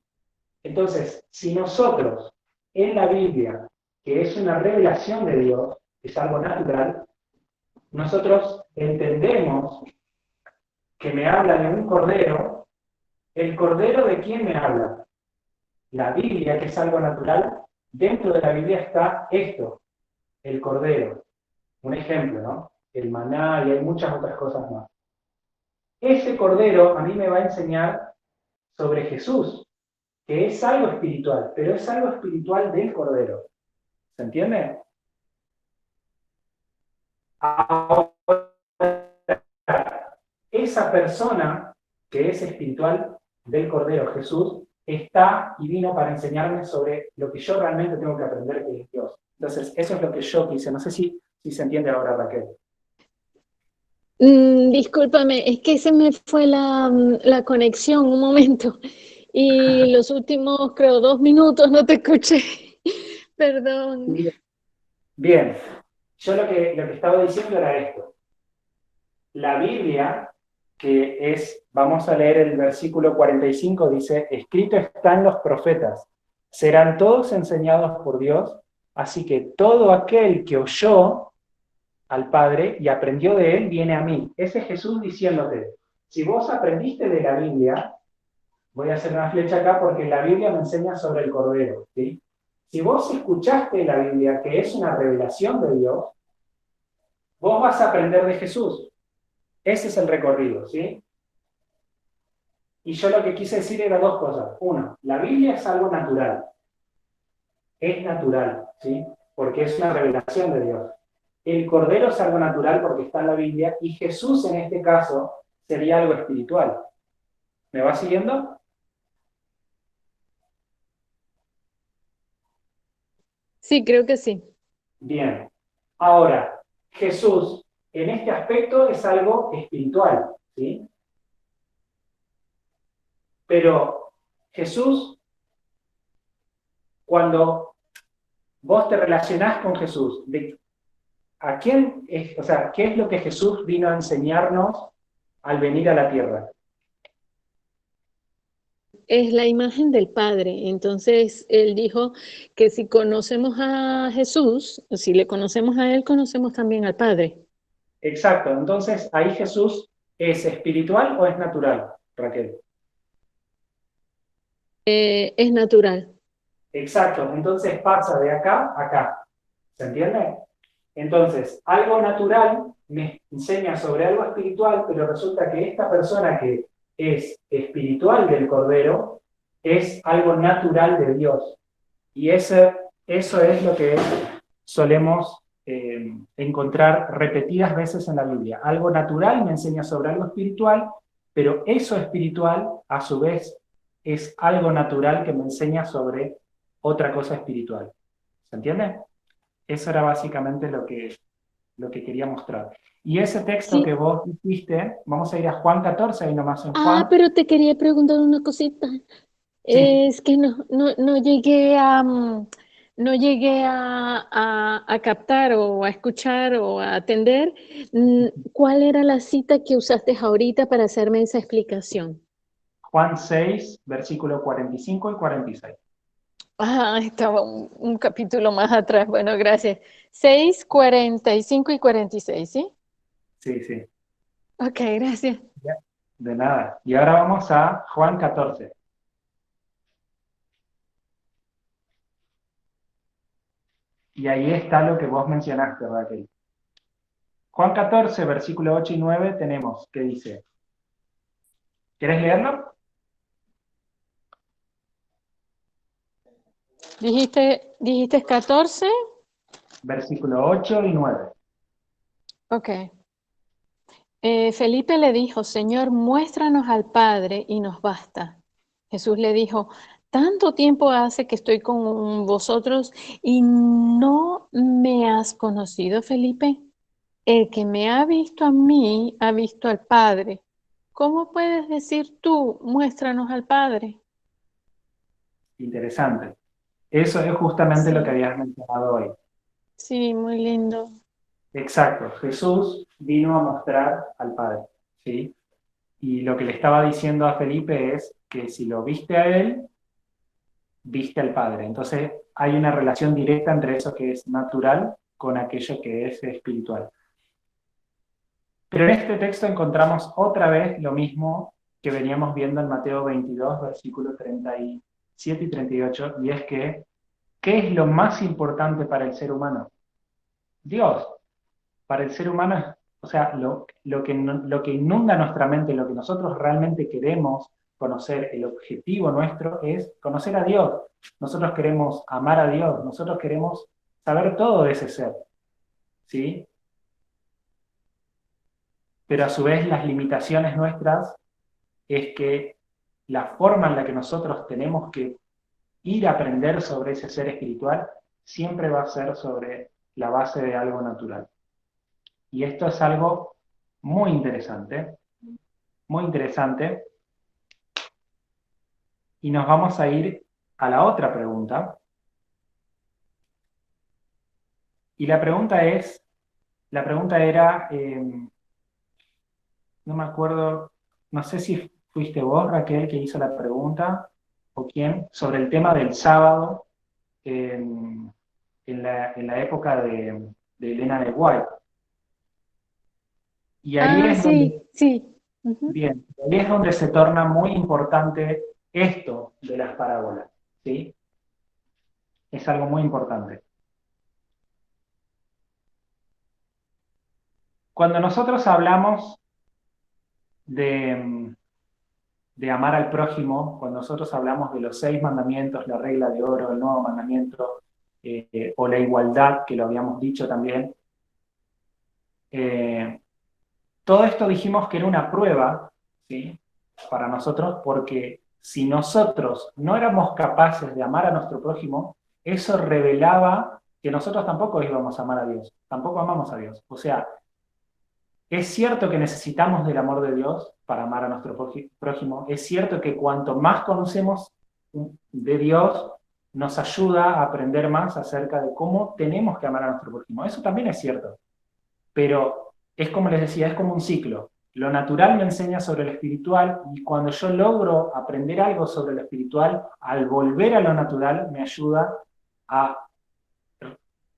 Entonces, si nosotros en la Biblia, que es una revelación de Dios, es algo natural, nosotros entendemos que me habla de un cordero, ¿el cordero de quién me habla? La Biblia, que es algo natural, dentro de la Biblia está esto, el cordero. Un ejemplo, ¿no? El maná y hay muchas otras cosas más. Ese cordero a mí me va a enseñar sobre Jesús, que es algo espiritual, pero es algo espiritual del cordero. ¿Se entiende? Ahora, esa persona que es espiritual del cordero, Jesús, está y vino para enseñarme sobre lo que yo realmente tengo que aprender, que es Dios. Entonces, eso es lo que yo quise. No sé si se entiende ahora, Raquel. Discúlpame, es que se me fue la conexión un momento y los últimos, creo, 2 minutos no te escuché. Perdón. Bien, yo lo que estaba diciendo era esto. La Biblia, que es, vamos a leer el versículo 45, dice, escrito está en los profetas, serán todos enseñados por Dios, así que todo aquel que oyó al Padre y aprendió de él, viene a mí. Ese es Jesús diciéndote, si vos aprendiste de la Biblia, voy a hacer una flecha acá porque la Biblia me enseña sobre el Cordero, ¿sí? Si vos escuchaste la Biblia, que es una revelación de Dios, vos vas a aprender de Jesús. Ese es el recorrido, ¿sí? Y yo lo que quise decir era dos cosas. Uno, la Biblia es algo natural. Es natural, ¿sí? Porque es una revelación de Dios. El Cordero es algo natural porque está en la Biblia y Jesús en este caso sería algo espiritual. ¿Me va siguiendo? Sí, creo que sí. Bien. Ahora, Jesús en este aspecto es algo espiritual, ¿sí? Pero Jesús, cuando vos te relacionás con Jesús, ¿a quién es, o sea, qué es lo que Jesús vino a enseñarnos al venir a la tierra? Es la imagen del Padre. Entonces, él dijo que si conocemos a Jesús, si le conocemos a él, conocemos también al Padre. Exacto. Entonces, ahí Jesús ¿es espiritual o es natural, Raquel? Es natural. Exacto. Entonces pasa de acá a acá. ¿Se entiende? Entonces, algo natural me enseña sobre algo espiritual, pero resulta que esta persona que es espiritual del Cordero es algo natural de Dios. Y eso es lo que solemos encontrar repetidas veces en la Biblia. Algo natural me enseña sobre algo espiritual, pero eso espiritual, a su vez, es algo natural que me enseña sobre otra cosa espiritual. ¿Se entiende? Eso era básicamente lo que quería mostrar. Y ese texto Sí. que vos dijiste, vamos a ir a Juan 14, ahí nomás en Juan. Pero te quería preguntar una cosita. Sí, Es que no llegué a captar o a escuchar o a atender. ¿Cuál era la cita que usaste ahorita para hacerme esa explicación? Juan 6, versículo 45 y 46. Estaba un capítulo más atrás. Bueno, gracias. 6, 45 y 46, ¿sí? Sí, sí. Ok, gracias. Ya, de nada. Y ahora vamos a Juan 14. Y ahí está lo que vos mencionaste, Raquel. Juan 14, versículo 8 y 9 tenemos, que dice, ¿querés leerlo? ¿Dijiste 14? Versículo 8 y 9. Ok. Felipe le dijo, Señor, muéstranos al Padre y nos basta. Jesús le dijo, tanto tiempo hace que estoy con vosotros y no me has conocido, Felipe. El que me ha visto a mí, ha visto al Padre. ¿Cómo puedes decir tú, muéstranos al Padre? Interesante. Eso es justamente lo que Sí, habías mencionado hoy. sí, muy lindo. Exacto. Jesús vino a mostrar al Padre, ¿sí? Y lo que le estaba diciendo a Felipe es que si lo viste a él, viste al Padre. Entonces hay una relación directa entre eso que es natural con aquello que es espiritual. Pero en este texto encontramos otra vez lo mismo que veníamos viendo en Mateo 22, versículos 37 y 38, y es que, ¿qué es lo más importante para el ser humano? Dios. Para el ser humano, o sea, lo que inunda nuestra mente, lo que nosotros realmente queremos conocer, el objetivo nuestro es conocer a Dios. Nosotros queremos amar a Dios, nosotros queremos saber todo de ese ser, ¿sí? Pero a su vez las limitaciones nuestras es que la forma en la que nosotros tenemos que ir a aprender sobre ese ser espiritual siempre va a ser sobre la base de algo natural. Y esto es algo muy interesante, muy interesante. Y nos vamos a ir a la otra pregunta. Y la pregunta era, no me acuerdo, no sé si fuiste vos, Raquel, que hizo la pregunta, o quién, sobre el tema del sábado en la época de Elena de White. Y ahí Ah, es donde, sí, sí. Ujú. bien, ahí es donde se torna muy importante esto de las parábolas, ¿sí? Es algo muy importante. Cuando nosotros hablamos de, de amar al prójimo, cuando nosotros hablamos de los 6 mandamientos, la regla de oro, el nuevo mandamiento, o la igualdad, que lo habíamos dicho también, todo esto dijimos que era una prueba, ¿sí? Para nosotros, porque si nosotros no éramos capaces de amar a nuestro prójimo, eso revelaba que nosotros tampoco íbamos a amar a Dios, tampoco amamos a Dios. O sea, es cierto que necesitamos del amor de Dios para amar a nuestro prójimo. Es cierto que cuanto más conocemos de Dios, nos ayuda a aprender más acerca de cómo tenemos que amar a nuestro prójimo. Eso también es cierto. Pero es como les decía, es como un ciclo. Lo natural me enseña sobre lo espiritual y cuando yo logro aprender algo sobre lo espiritual, al volver a lo natural me ayuda a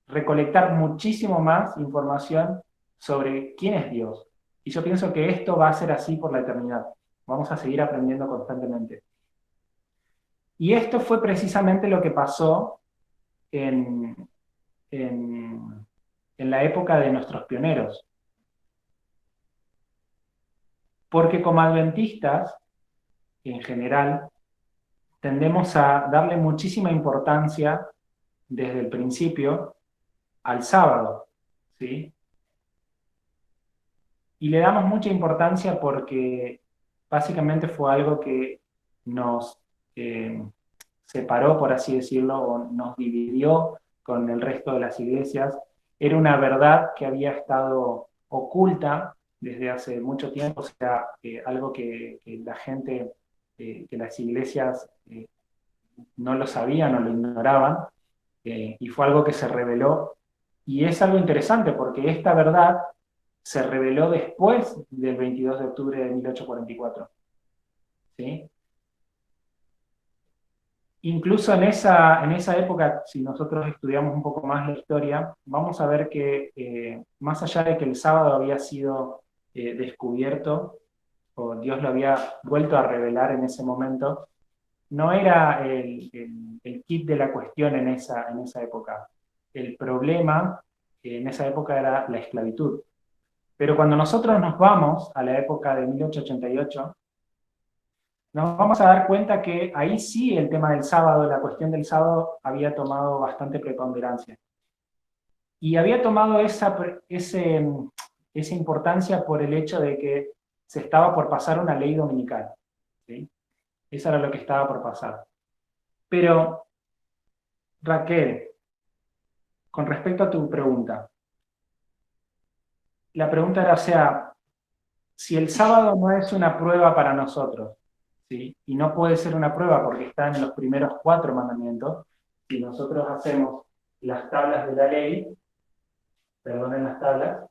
recolectar muchísimo más información sobre quién es Dios. Y yo pienso que esto va a ser así por la eternidad. Vamos a seguir aprendiendo constantemente. Y esto fue precisamente lo que pasó en, en la época de nuestros pioneros. Porque como adventistas, en general, tendemos a darle muchísima importancia desde el principio al sábado, ¿sí? Y le damos mucha importancia porque básicamente fue algo que nos separó, por así decirlo, o nos dividió con el resto de las iglesias. Era una verdad que había estado oculta desde hace mucho tiempo, o sea, algo que la gente, que las iglesias no lo sabían o lo ignoraban, y fue algo que se reveló. Y es algo interesante porque esta verdad se reveló después del 22 de octubre de 1844. ¿Sí? Incluso en esa época, si nosotros estudiamos un poco más la historia, vamos a ver que más allá de que el sábado había sido descubierto, o Dios lo había vuelto a revelar en ese momento, no era el kit de la cuestión en esa época. El problema en esa época era la esclavitud. Pero cuando nosotros nos vamos a la época de 1888, nos vamos a dar cuenta que ahí sí el tema del sábado, la cuestión del sábado, había tomado bastante preponderancia. Y había tomado esa importancia por el hecho de que se estaba por pasar una ley dominical, ¿sí? Eso era lo que estaba por pasar. Pero, Raquel, con respecto a tu pregunta, la pregunta era, o sea, si el sábado no es una prueba para nosotros, ¿sí? Y no puede ser una prueba porque está en los primeros 4 mandamientos, si nosotros hacemos las tablas de la ley, perdonen las tablas,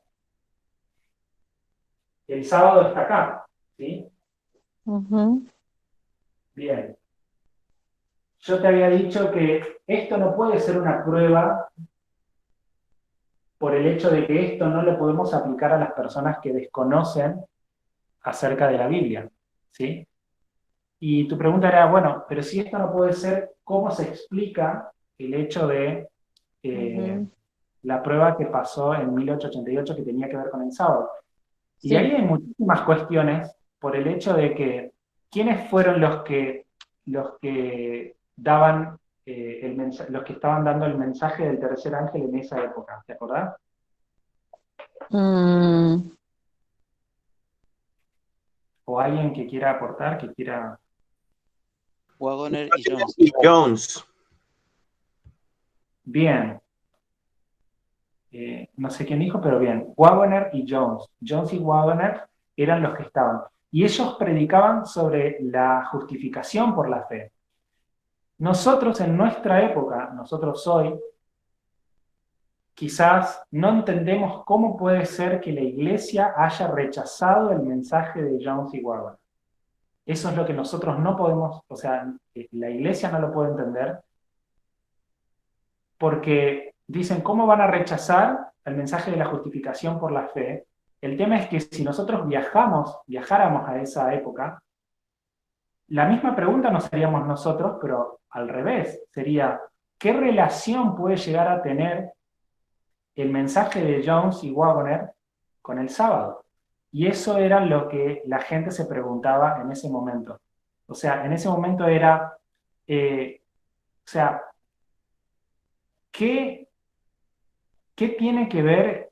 el sábado está acá, ¿sí? Ujú. Bien. Yo te había dicho que esto no puede ser una prueba por el hecho de que esto no lo podemos aplicar a las personas que desconocen acerca de la Biblia, ¿sí? Y tu pregunta era, bueno, pero si esto no puede ser, ¿cómo se explica el hecho de Ujú. la prueba que pasó en 1888 que tenía que ver con el sábado? Y ahí Sí. hay muchísimas cuestiones por el hecho de que, ¿quiénes fueron los que daban los que estaban dando el mensaje del tercer ángel en esa época? ¿Te acordás? Mm, ¿O alguien que quiera aportar, que quiera...? Wagoner y Jones. Y Jones. Bien. No sé quién dijo, pero bien. Wagoner y Jones. Jones y Wagoner eran los que estaban. Y ellos predicaban sobre la justificación por la fe. Nosotros en nuestra época, nosotros hoy, quizás no entendemos cómo puede ser que la iglesia haya rechazado el mensaje de Jones y Wagoner. Eso es lo que nosotros no podemos, o sea, la iglesia no lo puede entender, porque dicen, ¿cómo van a rechazar el mensaje de la justificación por la fe? El tema es que si nosotros viajáramos a esa época, la misma pregunta nos haríamos nosotros, pero al revés, sería, ¿qué relación puede llegar a tener el mensaje de Jones y Wagoner con el sábado? Y eso era lo que la gente se preguntaba en ese momento. O sea, en ese momento era, o sea, ¿qué tiene que ver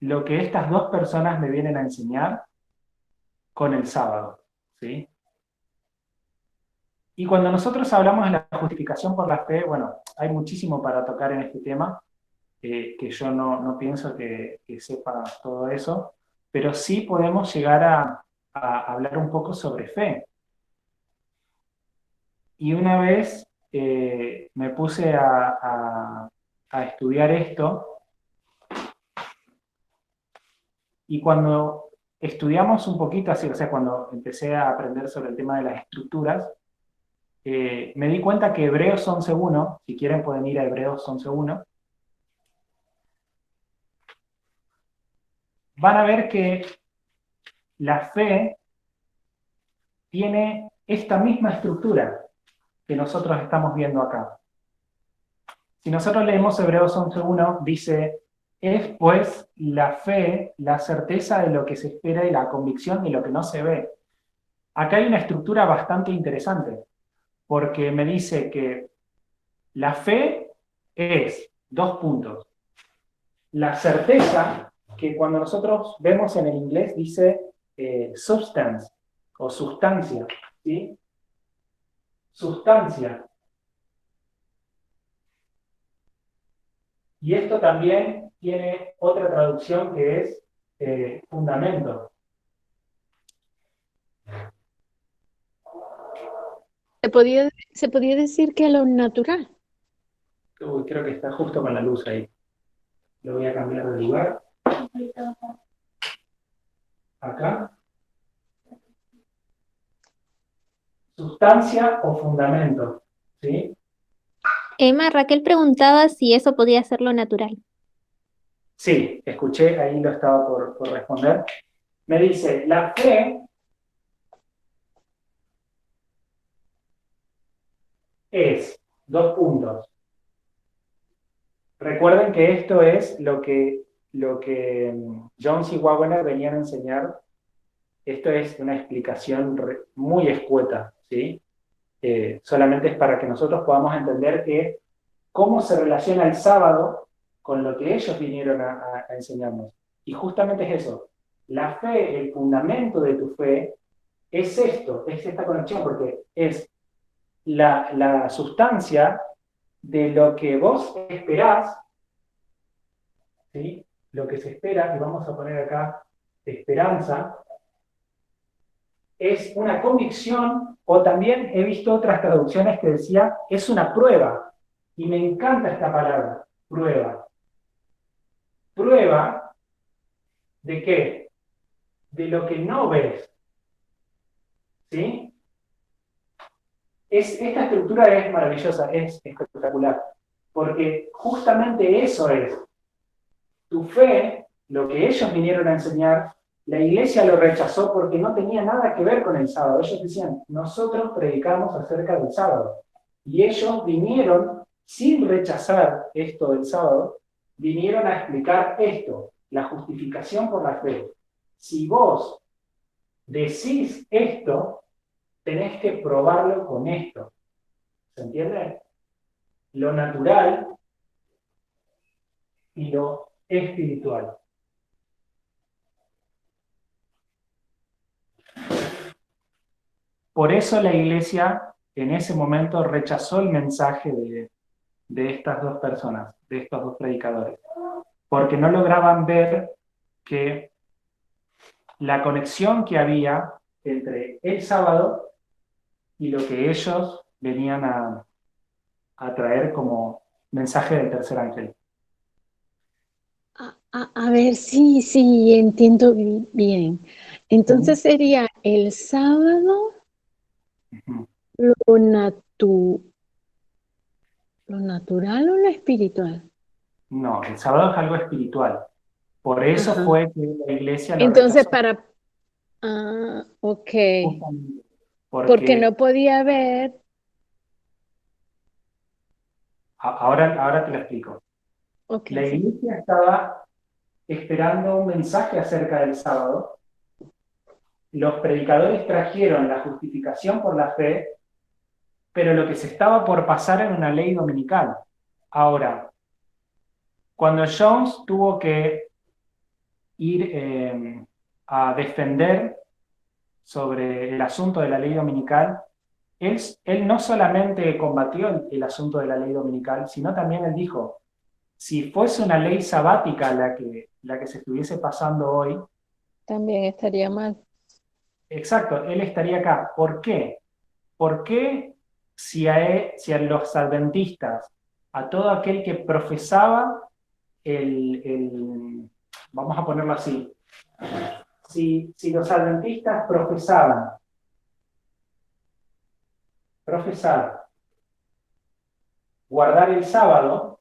lo que estas dos personas me vienen a enseñar con el sábado? ¿Sí? Y cuando nosotros hablamos de la justificación por la fe, bueno, hay muchísimo para tocar en este tema, que yo no pienso que sepa todo eso, pero sí podemos llegar a hablar un poco sobre fe. Y una vez me puse a estudiar esto, y cuando estudiamos un poquito así, o sea, cuando empecé a aprender sobre el tema de las estructuras, me di cuenta que Hebreos 11.1, si quieren pueden ir a Hebreos 11.1, van a ver que la fe tiene esta misma estructura que nosotros estamos viendo acá. Si nosotros leemos Hebreos 11.1, dice, es pues la fe, la certeza de lo que se espera y la convicción de lo que no se ve. Acá hay una estructura bastante interesante, porque me dice que la fe es, dos puntos, la certeza, que cuando nosotros vemos en el inglés dice substance, o sustancia, ¿sí? Sustancia. Y esto también tiene otra traducción que es fundamento. Se podía decir que lo natural. Uy, creo que está justo con la luz ahí. Lo voy a cambiar de lugar. Acá. Sustancia o fundamento, ¿sí? Emma, Raquel preguntaba si eso podía ser lo natural. Sí, escuché, ahí lo estaba por responder. Me dice, la fe es, dos puntos. Recuerden que esto es lo que Jones y Wagoner venían a enseñar. Esto es una explicación muy escueta, ¿sí? Solamente es para que nosotros podamos entender que cómo se relaciona el sábado con lo que ellos vinieron a enseñarnos. Y justamente es eso. La fe, el fundamento de tu fe, es esto, es esta conexión, porque es la sustancia de lo que vos esperás, ¿sí? Lo que se espera, y vamos a poner acá esperanza, es una convicción, o también he visto otras traducciones que decía, es una prueba. Y me encanta esta palabra, prueba. ¿Prueba de qué? De lo que no ves. ¿Sí? Esta estructura es maravillosa, es espectacular. Porque justamente eso es. Tu fe, lo que ellos vinieron a enseñar, la iglesia lo rechazó porque no tenía nada que ver con el sábado. Ellos decían, nosotros predicamos acerca del sábado. Y ellos vinieron, sin rechazar esto del sábado, vinieron a explicar esto, la justificación por la fe. Si vos decís esto, tenés que probarlo con esto. ¿Se entiende? Lo natural y lo espiritual. Por eso la iglesia en ese momento rechazó el mensaje de estas dos personas, de estos dos predicadores, porque no lograban ver que la conexión que había entre el sábado y lo que ellos venían a traer como mensaje del tercer ángel. A ver, sí, sí, entiendo bien. Entonces sería el sábado Ujú. lo natural o lo espiritual. No, el sábado es algo espiritual. Por eso Ajá. fue que la iglesia lo Entonces rechazó. ok, Justamente porque porque no podía ver, ahora te lo explico. ok, La sí, iglesia estaba esperando un mensaje acerca del sábado. Los predicadores trajeron la justificación por la fe, pero lo que se estaba por pasar era una ley dominical. Ahora, cuando Jones tuvo que ir a defender sobre el asunto de la ley dominical, él no solamente combatió el asunto de la ley dominical, sino también él dijo, si fuese una ley sabática la que se estuviese pasando hoy, también estaría mal. exacto, él estaría acá. ¿Por qué? ¿Por qué si a los adventistas, a todo aquel que profesaba vamos a ponerlo así, si los adventistas profesaban guardar el sábado,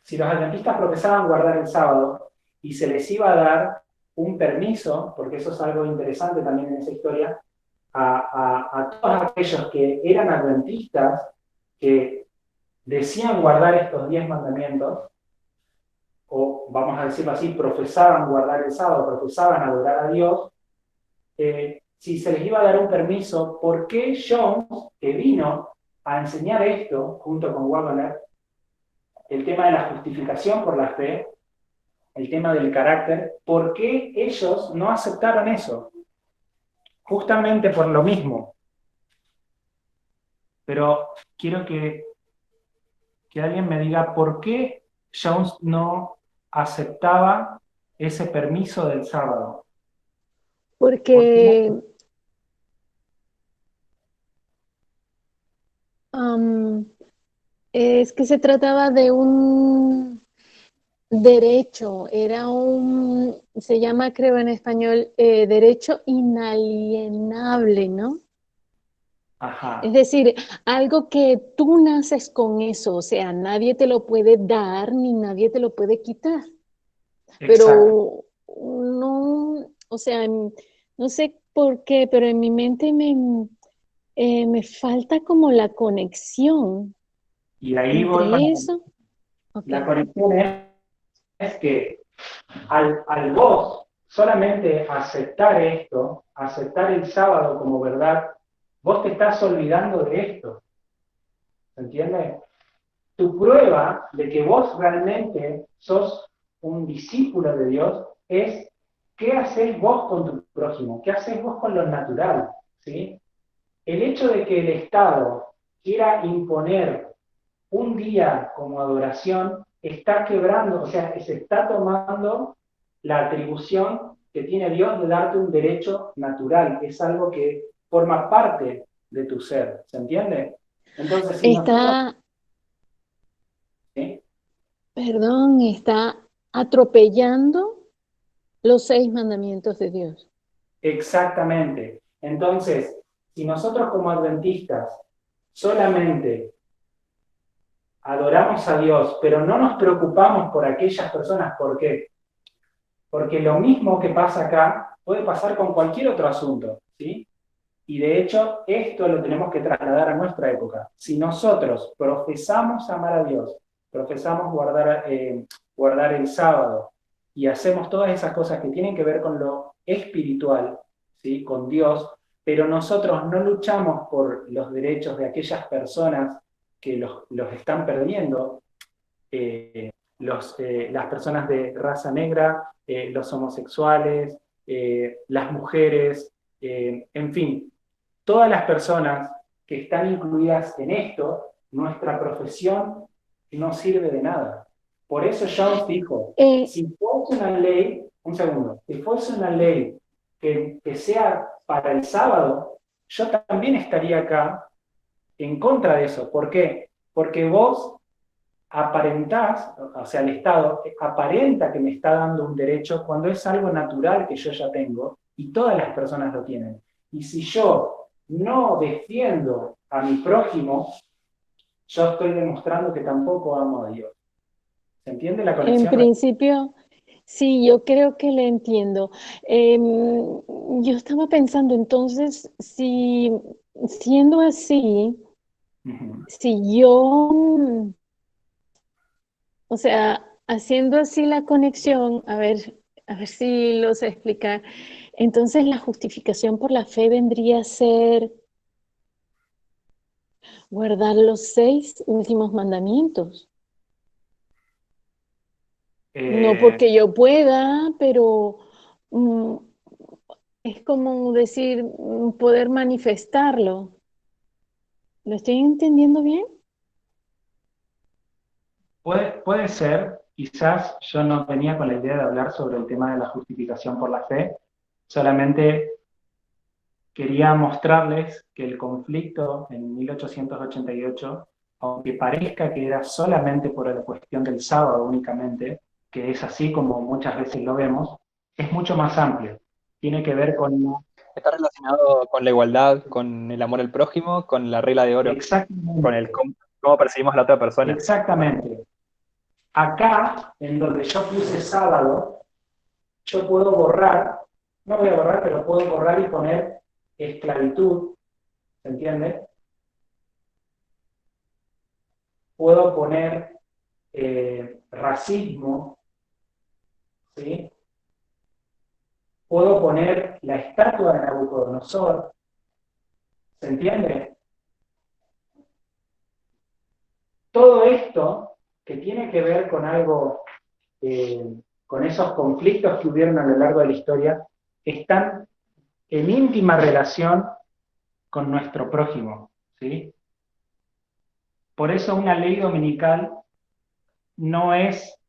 si los adventistas profesaban guardar el sábado y se les iba a dar un permiso, porque eso es algo interesante también en esa historia, a todos aquellos que eran adventistas, que decían guardar estos 10 mandamientos, o vamos a decirlo así, profesaban guardar el sábado, profesaban adorar a Dios, si se les iba a dar un permiso, ¿por qué Jones, que vino a enseñar esto junto con Wagner, el tema de la justificación por la fe, el tema del carácter, por qué ellos no aceptaron eso? Justamente por lo mismo. Pero quiero que alguien me diga por qué Jones no aceptaba ese permiso del sábado. ¿Por qué no? Porque am, es que se trataba de un derecho, se llama, creo en español, derecho inalienable, ¿no? Es Ajá, decir, algo que tú naces con eso, o sea, nadie te lo puede dar ni nadie te lo puede quitar, exacto. pero no, o sea, no sé por qué, pero en mi mente me falta como la conexión Y ahí voy con entre eso. Ok. la conexión es que al vos solamente aceptar esto, aceptar el sábado como verdad, vos te estás olvidando de esto, ¿se entiende? Tu prueba de que vos realmente sos un discípulo de Dios es qué haces vos con tu prójimo, qué haces vos con lo natural, ¿sí? El hecho de que el Estado quiera imponer un día como adoración está quebrando, o sea, se está tomando la atribución que tiene Dios de darte un derecho natural, es algo que forma parte de tu ser, ¿se entiende? Entonces, si nosotros... Está, ¿sí? perdón, está atropellando los 6 mandamientos de Dios. Exactamente. Entonces, si nosotros como adventistas solamente adoramos a Dios, pero no nos preocupamos por aquellas personas, ¿por qué? Porque lo mismo que pasa acá puede pasar con cualquier otro asunto, ¿sí? Y de hecho, esto lo tenemos que trasladar a nuestra época. Si nosotros profesamos amar a Dios, profesamos guardar el sábado y hacemos todas esas cosas que tienen que ver con lo espiritual, ¿sí? Con Dios, pero nosotros no luchamos por los derechos de aquellas personas que los están perdiendo, las personas de raza negra, los homosexuales, las mujeres, en fin, todas las personas que están incluidas en esto, nuestra profesión no sirve de nada. Por eso Jones dijo, si fuese una ley, un segundo, si fuese una ley que sea para el sábado, yo también estaría acá en contra de eso. ¿Por qué? Porque vos aparentás, o sea, el Estado aparenta que me está dando un derecho cuando es algo natural que yo ya tengo y todas las personas lo tienen. Y si yo no defiendo a mi prójimo, yo estoy demostrando que tampoco amo a Dios. ¿Se entiende la En conexión? principio, sí, yo creo que le entiendo. Yo estaba pensando entonces, si siendo así, si yo, o sea, haciendo así la conexión, a ver si lo sé explicar, entonces la justificación por la fe vendría a ser guardar los 6 últimos mandamientos. No porque yo pueda, pero es como decir, poder manifestarlo. ¿Lo estoy entendiendo bien? Puede ser, quizás yo no venía con la idea de hablar sobre el tema de la justificación por la fe, solamente quería mostrarles que el conflicto en 1888, aunque parezca que era solamente por la cuestión del sábado únicamente, que es así como muchas veces lo vemos, es mucho más amplio. Tiene que ver con... Está relacionado con la igualdad, con el amor al prójimo, con la regla de oro, con el Exactamente, cómo percibimos a la otra persona. exactamente. Acá, en donde yo puse sábado, yo puedo borrar, no voy a borrar, pero puedo borrar y poner esclavitud, ¿se entiende? Puedo poner racismo, ¿sí? Puedo poner la estatua de Nabucodonosor, ¿se entiende? Todo esto que tiene que ver con algo, con esos conflictos que hubieron a lo largo de la historia, están en íntima relación con nuestro prójimo, ¿sí? Por eso una ley dominical no es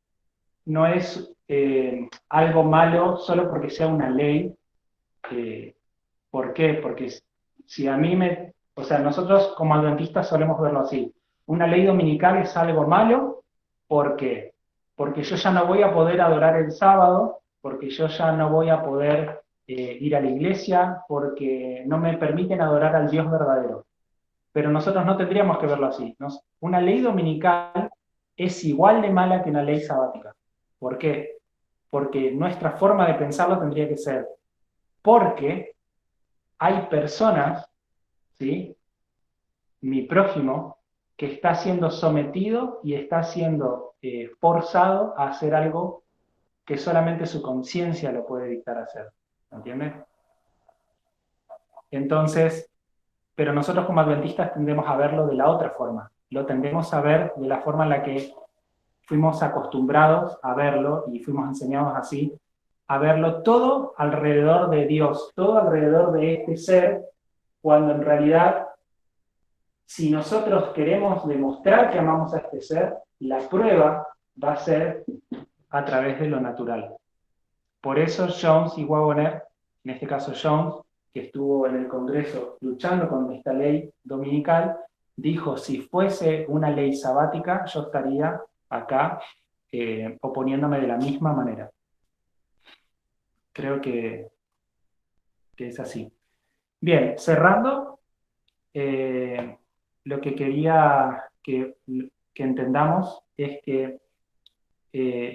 algo malo solo porque sea una ley. ¿Por qué? Porque si a mí o sea, nosotros como adventistas solemos verlo así. Una ley dominical es algo malo, ¿por qué? Porque yo ya no voy a poder adorar el sábado, porque yo ya no voy a poder ir a la iglesia, porque no me permiten adorar al Dios verdadero. Pero nosotros no tendríamos que verlo así. Una ley dominical es igual de mala que una ley sabática. ¿Por qué? Porque nuestra forma de pensarlo tendría que ser, porque hay personas, ¿sí? Mi prójimo, que está siendo sometido y está siendo forzado a hacer algo que solamente su conciencia lo puede dictar a hacer. ¿Entiendes? Entonces, pero nosotros como adventistas tendemos a verlo de la otra forma. Lo tendemos a ver de la forma en la que fuimos acostumbrados a verlo y fuimos enseñados así, a verlo todo alrededor de Dios, todo alrededor de este ser, cuando en realidad, si nosotros queremos demostrar que amamos a este ser, la prueba va a ser a través de lo natural. Por eso Jones y Wagoner, en este caso Jones, que estuvo en el Congreso luchando con esta ley dominical, dijo, si fuese una ley sabática, yo estaría acá oponiéndome de la misma manera. Creo que es así. Bien, cerrando, lo que quería que entendamos es que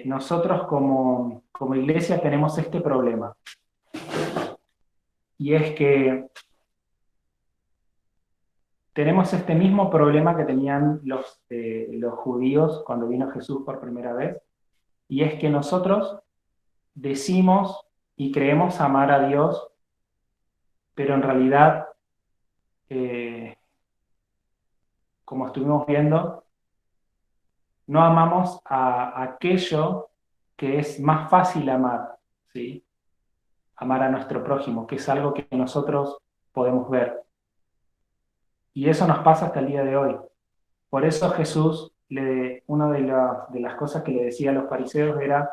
nosotros como iglesia tenemos este problema. Y es que tenemos este mismo problema que tenían los judíos cuando vino Jesús por primera vez, y es que nosotros decimos y creemos amar a Dios, pero en realidad, como estuvimos viendo, no amamos a aquello que es más fácil amar, ¿sí? amar a nuestro prójimo, que es algo que nosotros podemos ver. Y eso nos pasa hasta el día de hoy. Por eso Jesús, una de las cosas que le decía a los fariseos era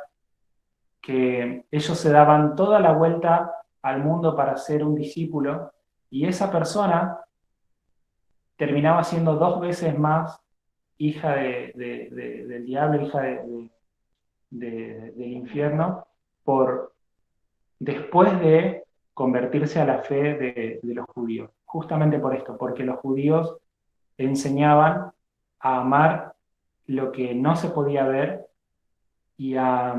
que ellos se daban toda la vuelta al mundo para ser un discípulo, y esa persona terminaba siendo 2 veces más hija del diablo, hija del infierno, después de convertirse a la fe de los judíos. Justamente por esto, porque los judíos enseñaban a amar lo que no se podía ver y a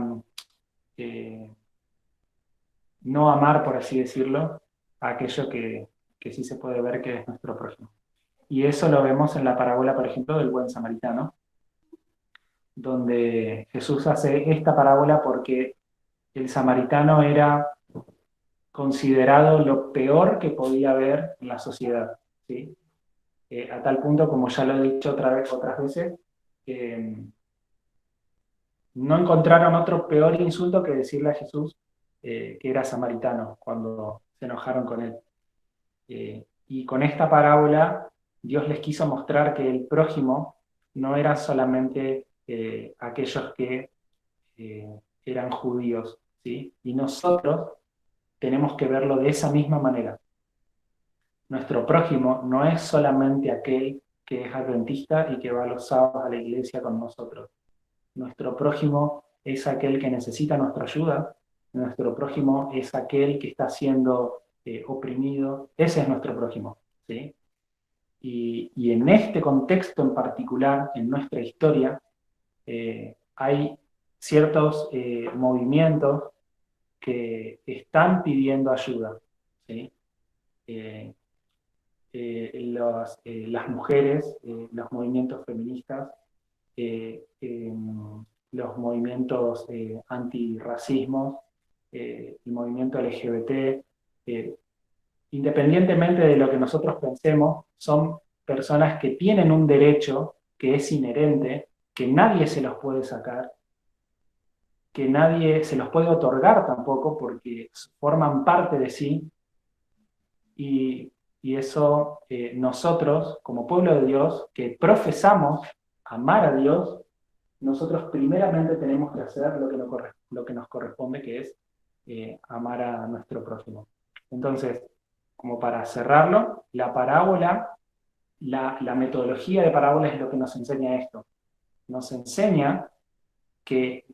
no amar, por así decirlo, a aquello que sí se puede ver, que es nuestro prójimo. Y eso lo vemos en la parábola, por ejemplo, del buen samaritano, donde Jesús hace esta parábola porque el samaritano era considerado lo peor que podía haber en la sociedad, ¿sí? A tal punto, como ya lo he dicho otras veces, no encontraron otro peor insulto que decirle a Jesús que era samaritano, cuando se enojaron con él. Y con esta parábola, Dios les quiso mostrar que el prójimo no era solamente aquellos que eran judíos, ¿sí? Y nosotros tenemos que verlo de esa misma manera. Nuestro prójimo no es solamente aquel que es adventista y que va los sábados a la iglesia con nosotros. Nuestro prójimo es aquel que necesita nuestra ayuda. Nuestro prójimo es aquel que está siendo oprimido. Ese es nuestro prójimo, ¿sí? Y en este contexto en particular, en nuestra historia, hay ciertos movimientos que están pidiendo ayuda, ¿sí? Las mujeres, los movimientos feministas, los movimientos antirracismo, el movimiento LGBT, independientemente de lo que nosotros pensemos, son personas que tienen un derecho que es inherente, que nadie se los puede sacar, que nadie se los puede otorgar tampoco, porque forman parte de sí, y eso nosotros, como pueblo de Dios, que profesamos amar a Dios, nosotros primeramente tenemos que hacer lo que nos corresponde, que es amar a nuestro prójimo. Entonces, como para cerrarlo, la parábola, la metodología de parábola es lo que nos enseña esto. Nos enseña que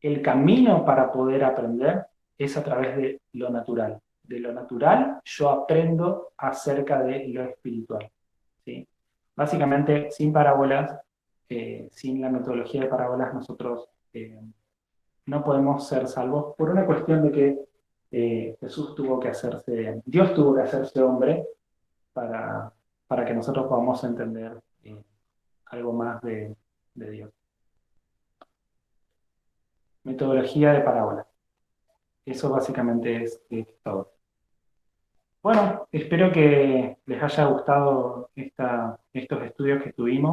el camino para poder aprender es a través de lo natural. De lo natural yo aprendo acerca de lo espiritual, ¿sí? Básicamente, sin parábolas, sin la metodología de parábolas, nosotros no podemos ser salvos por una cuestión de que Dios tuvo que hacerse hombre para que nosotros podamos entender algo más de Dios. Metodología de parábolas. Eso básicamente es todo. Bueno, espero que les haya gustado estos estudios que tuvimos.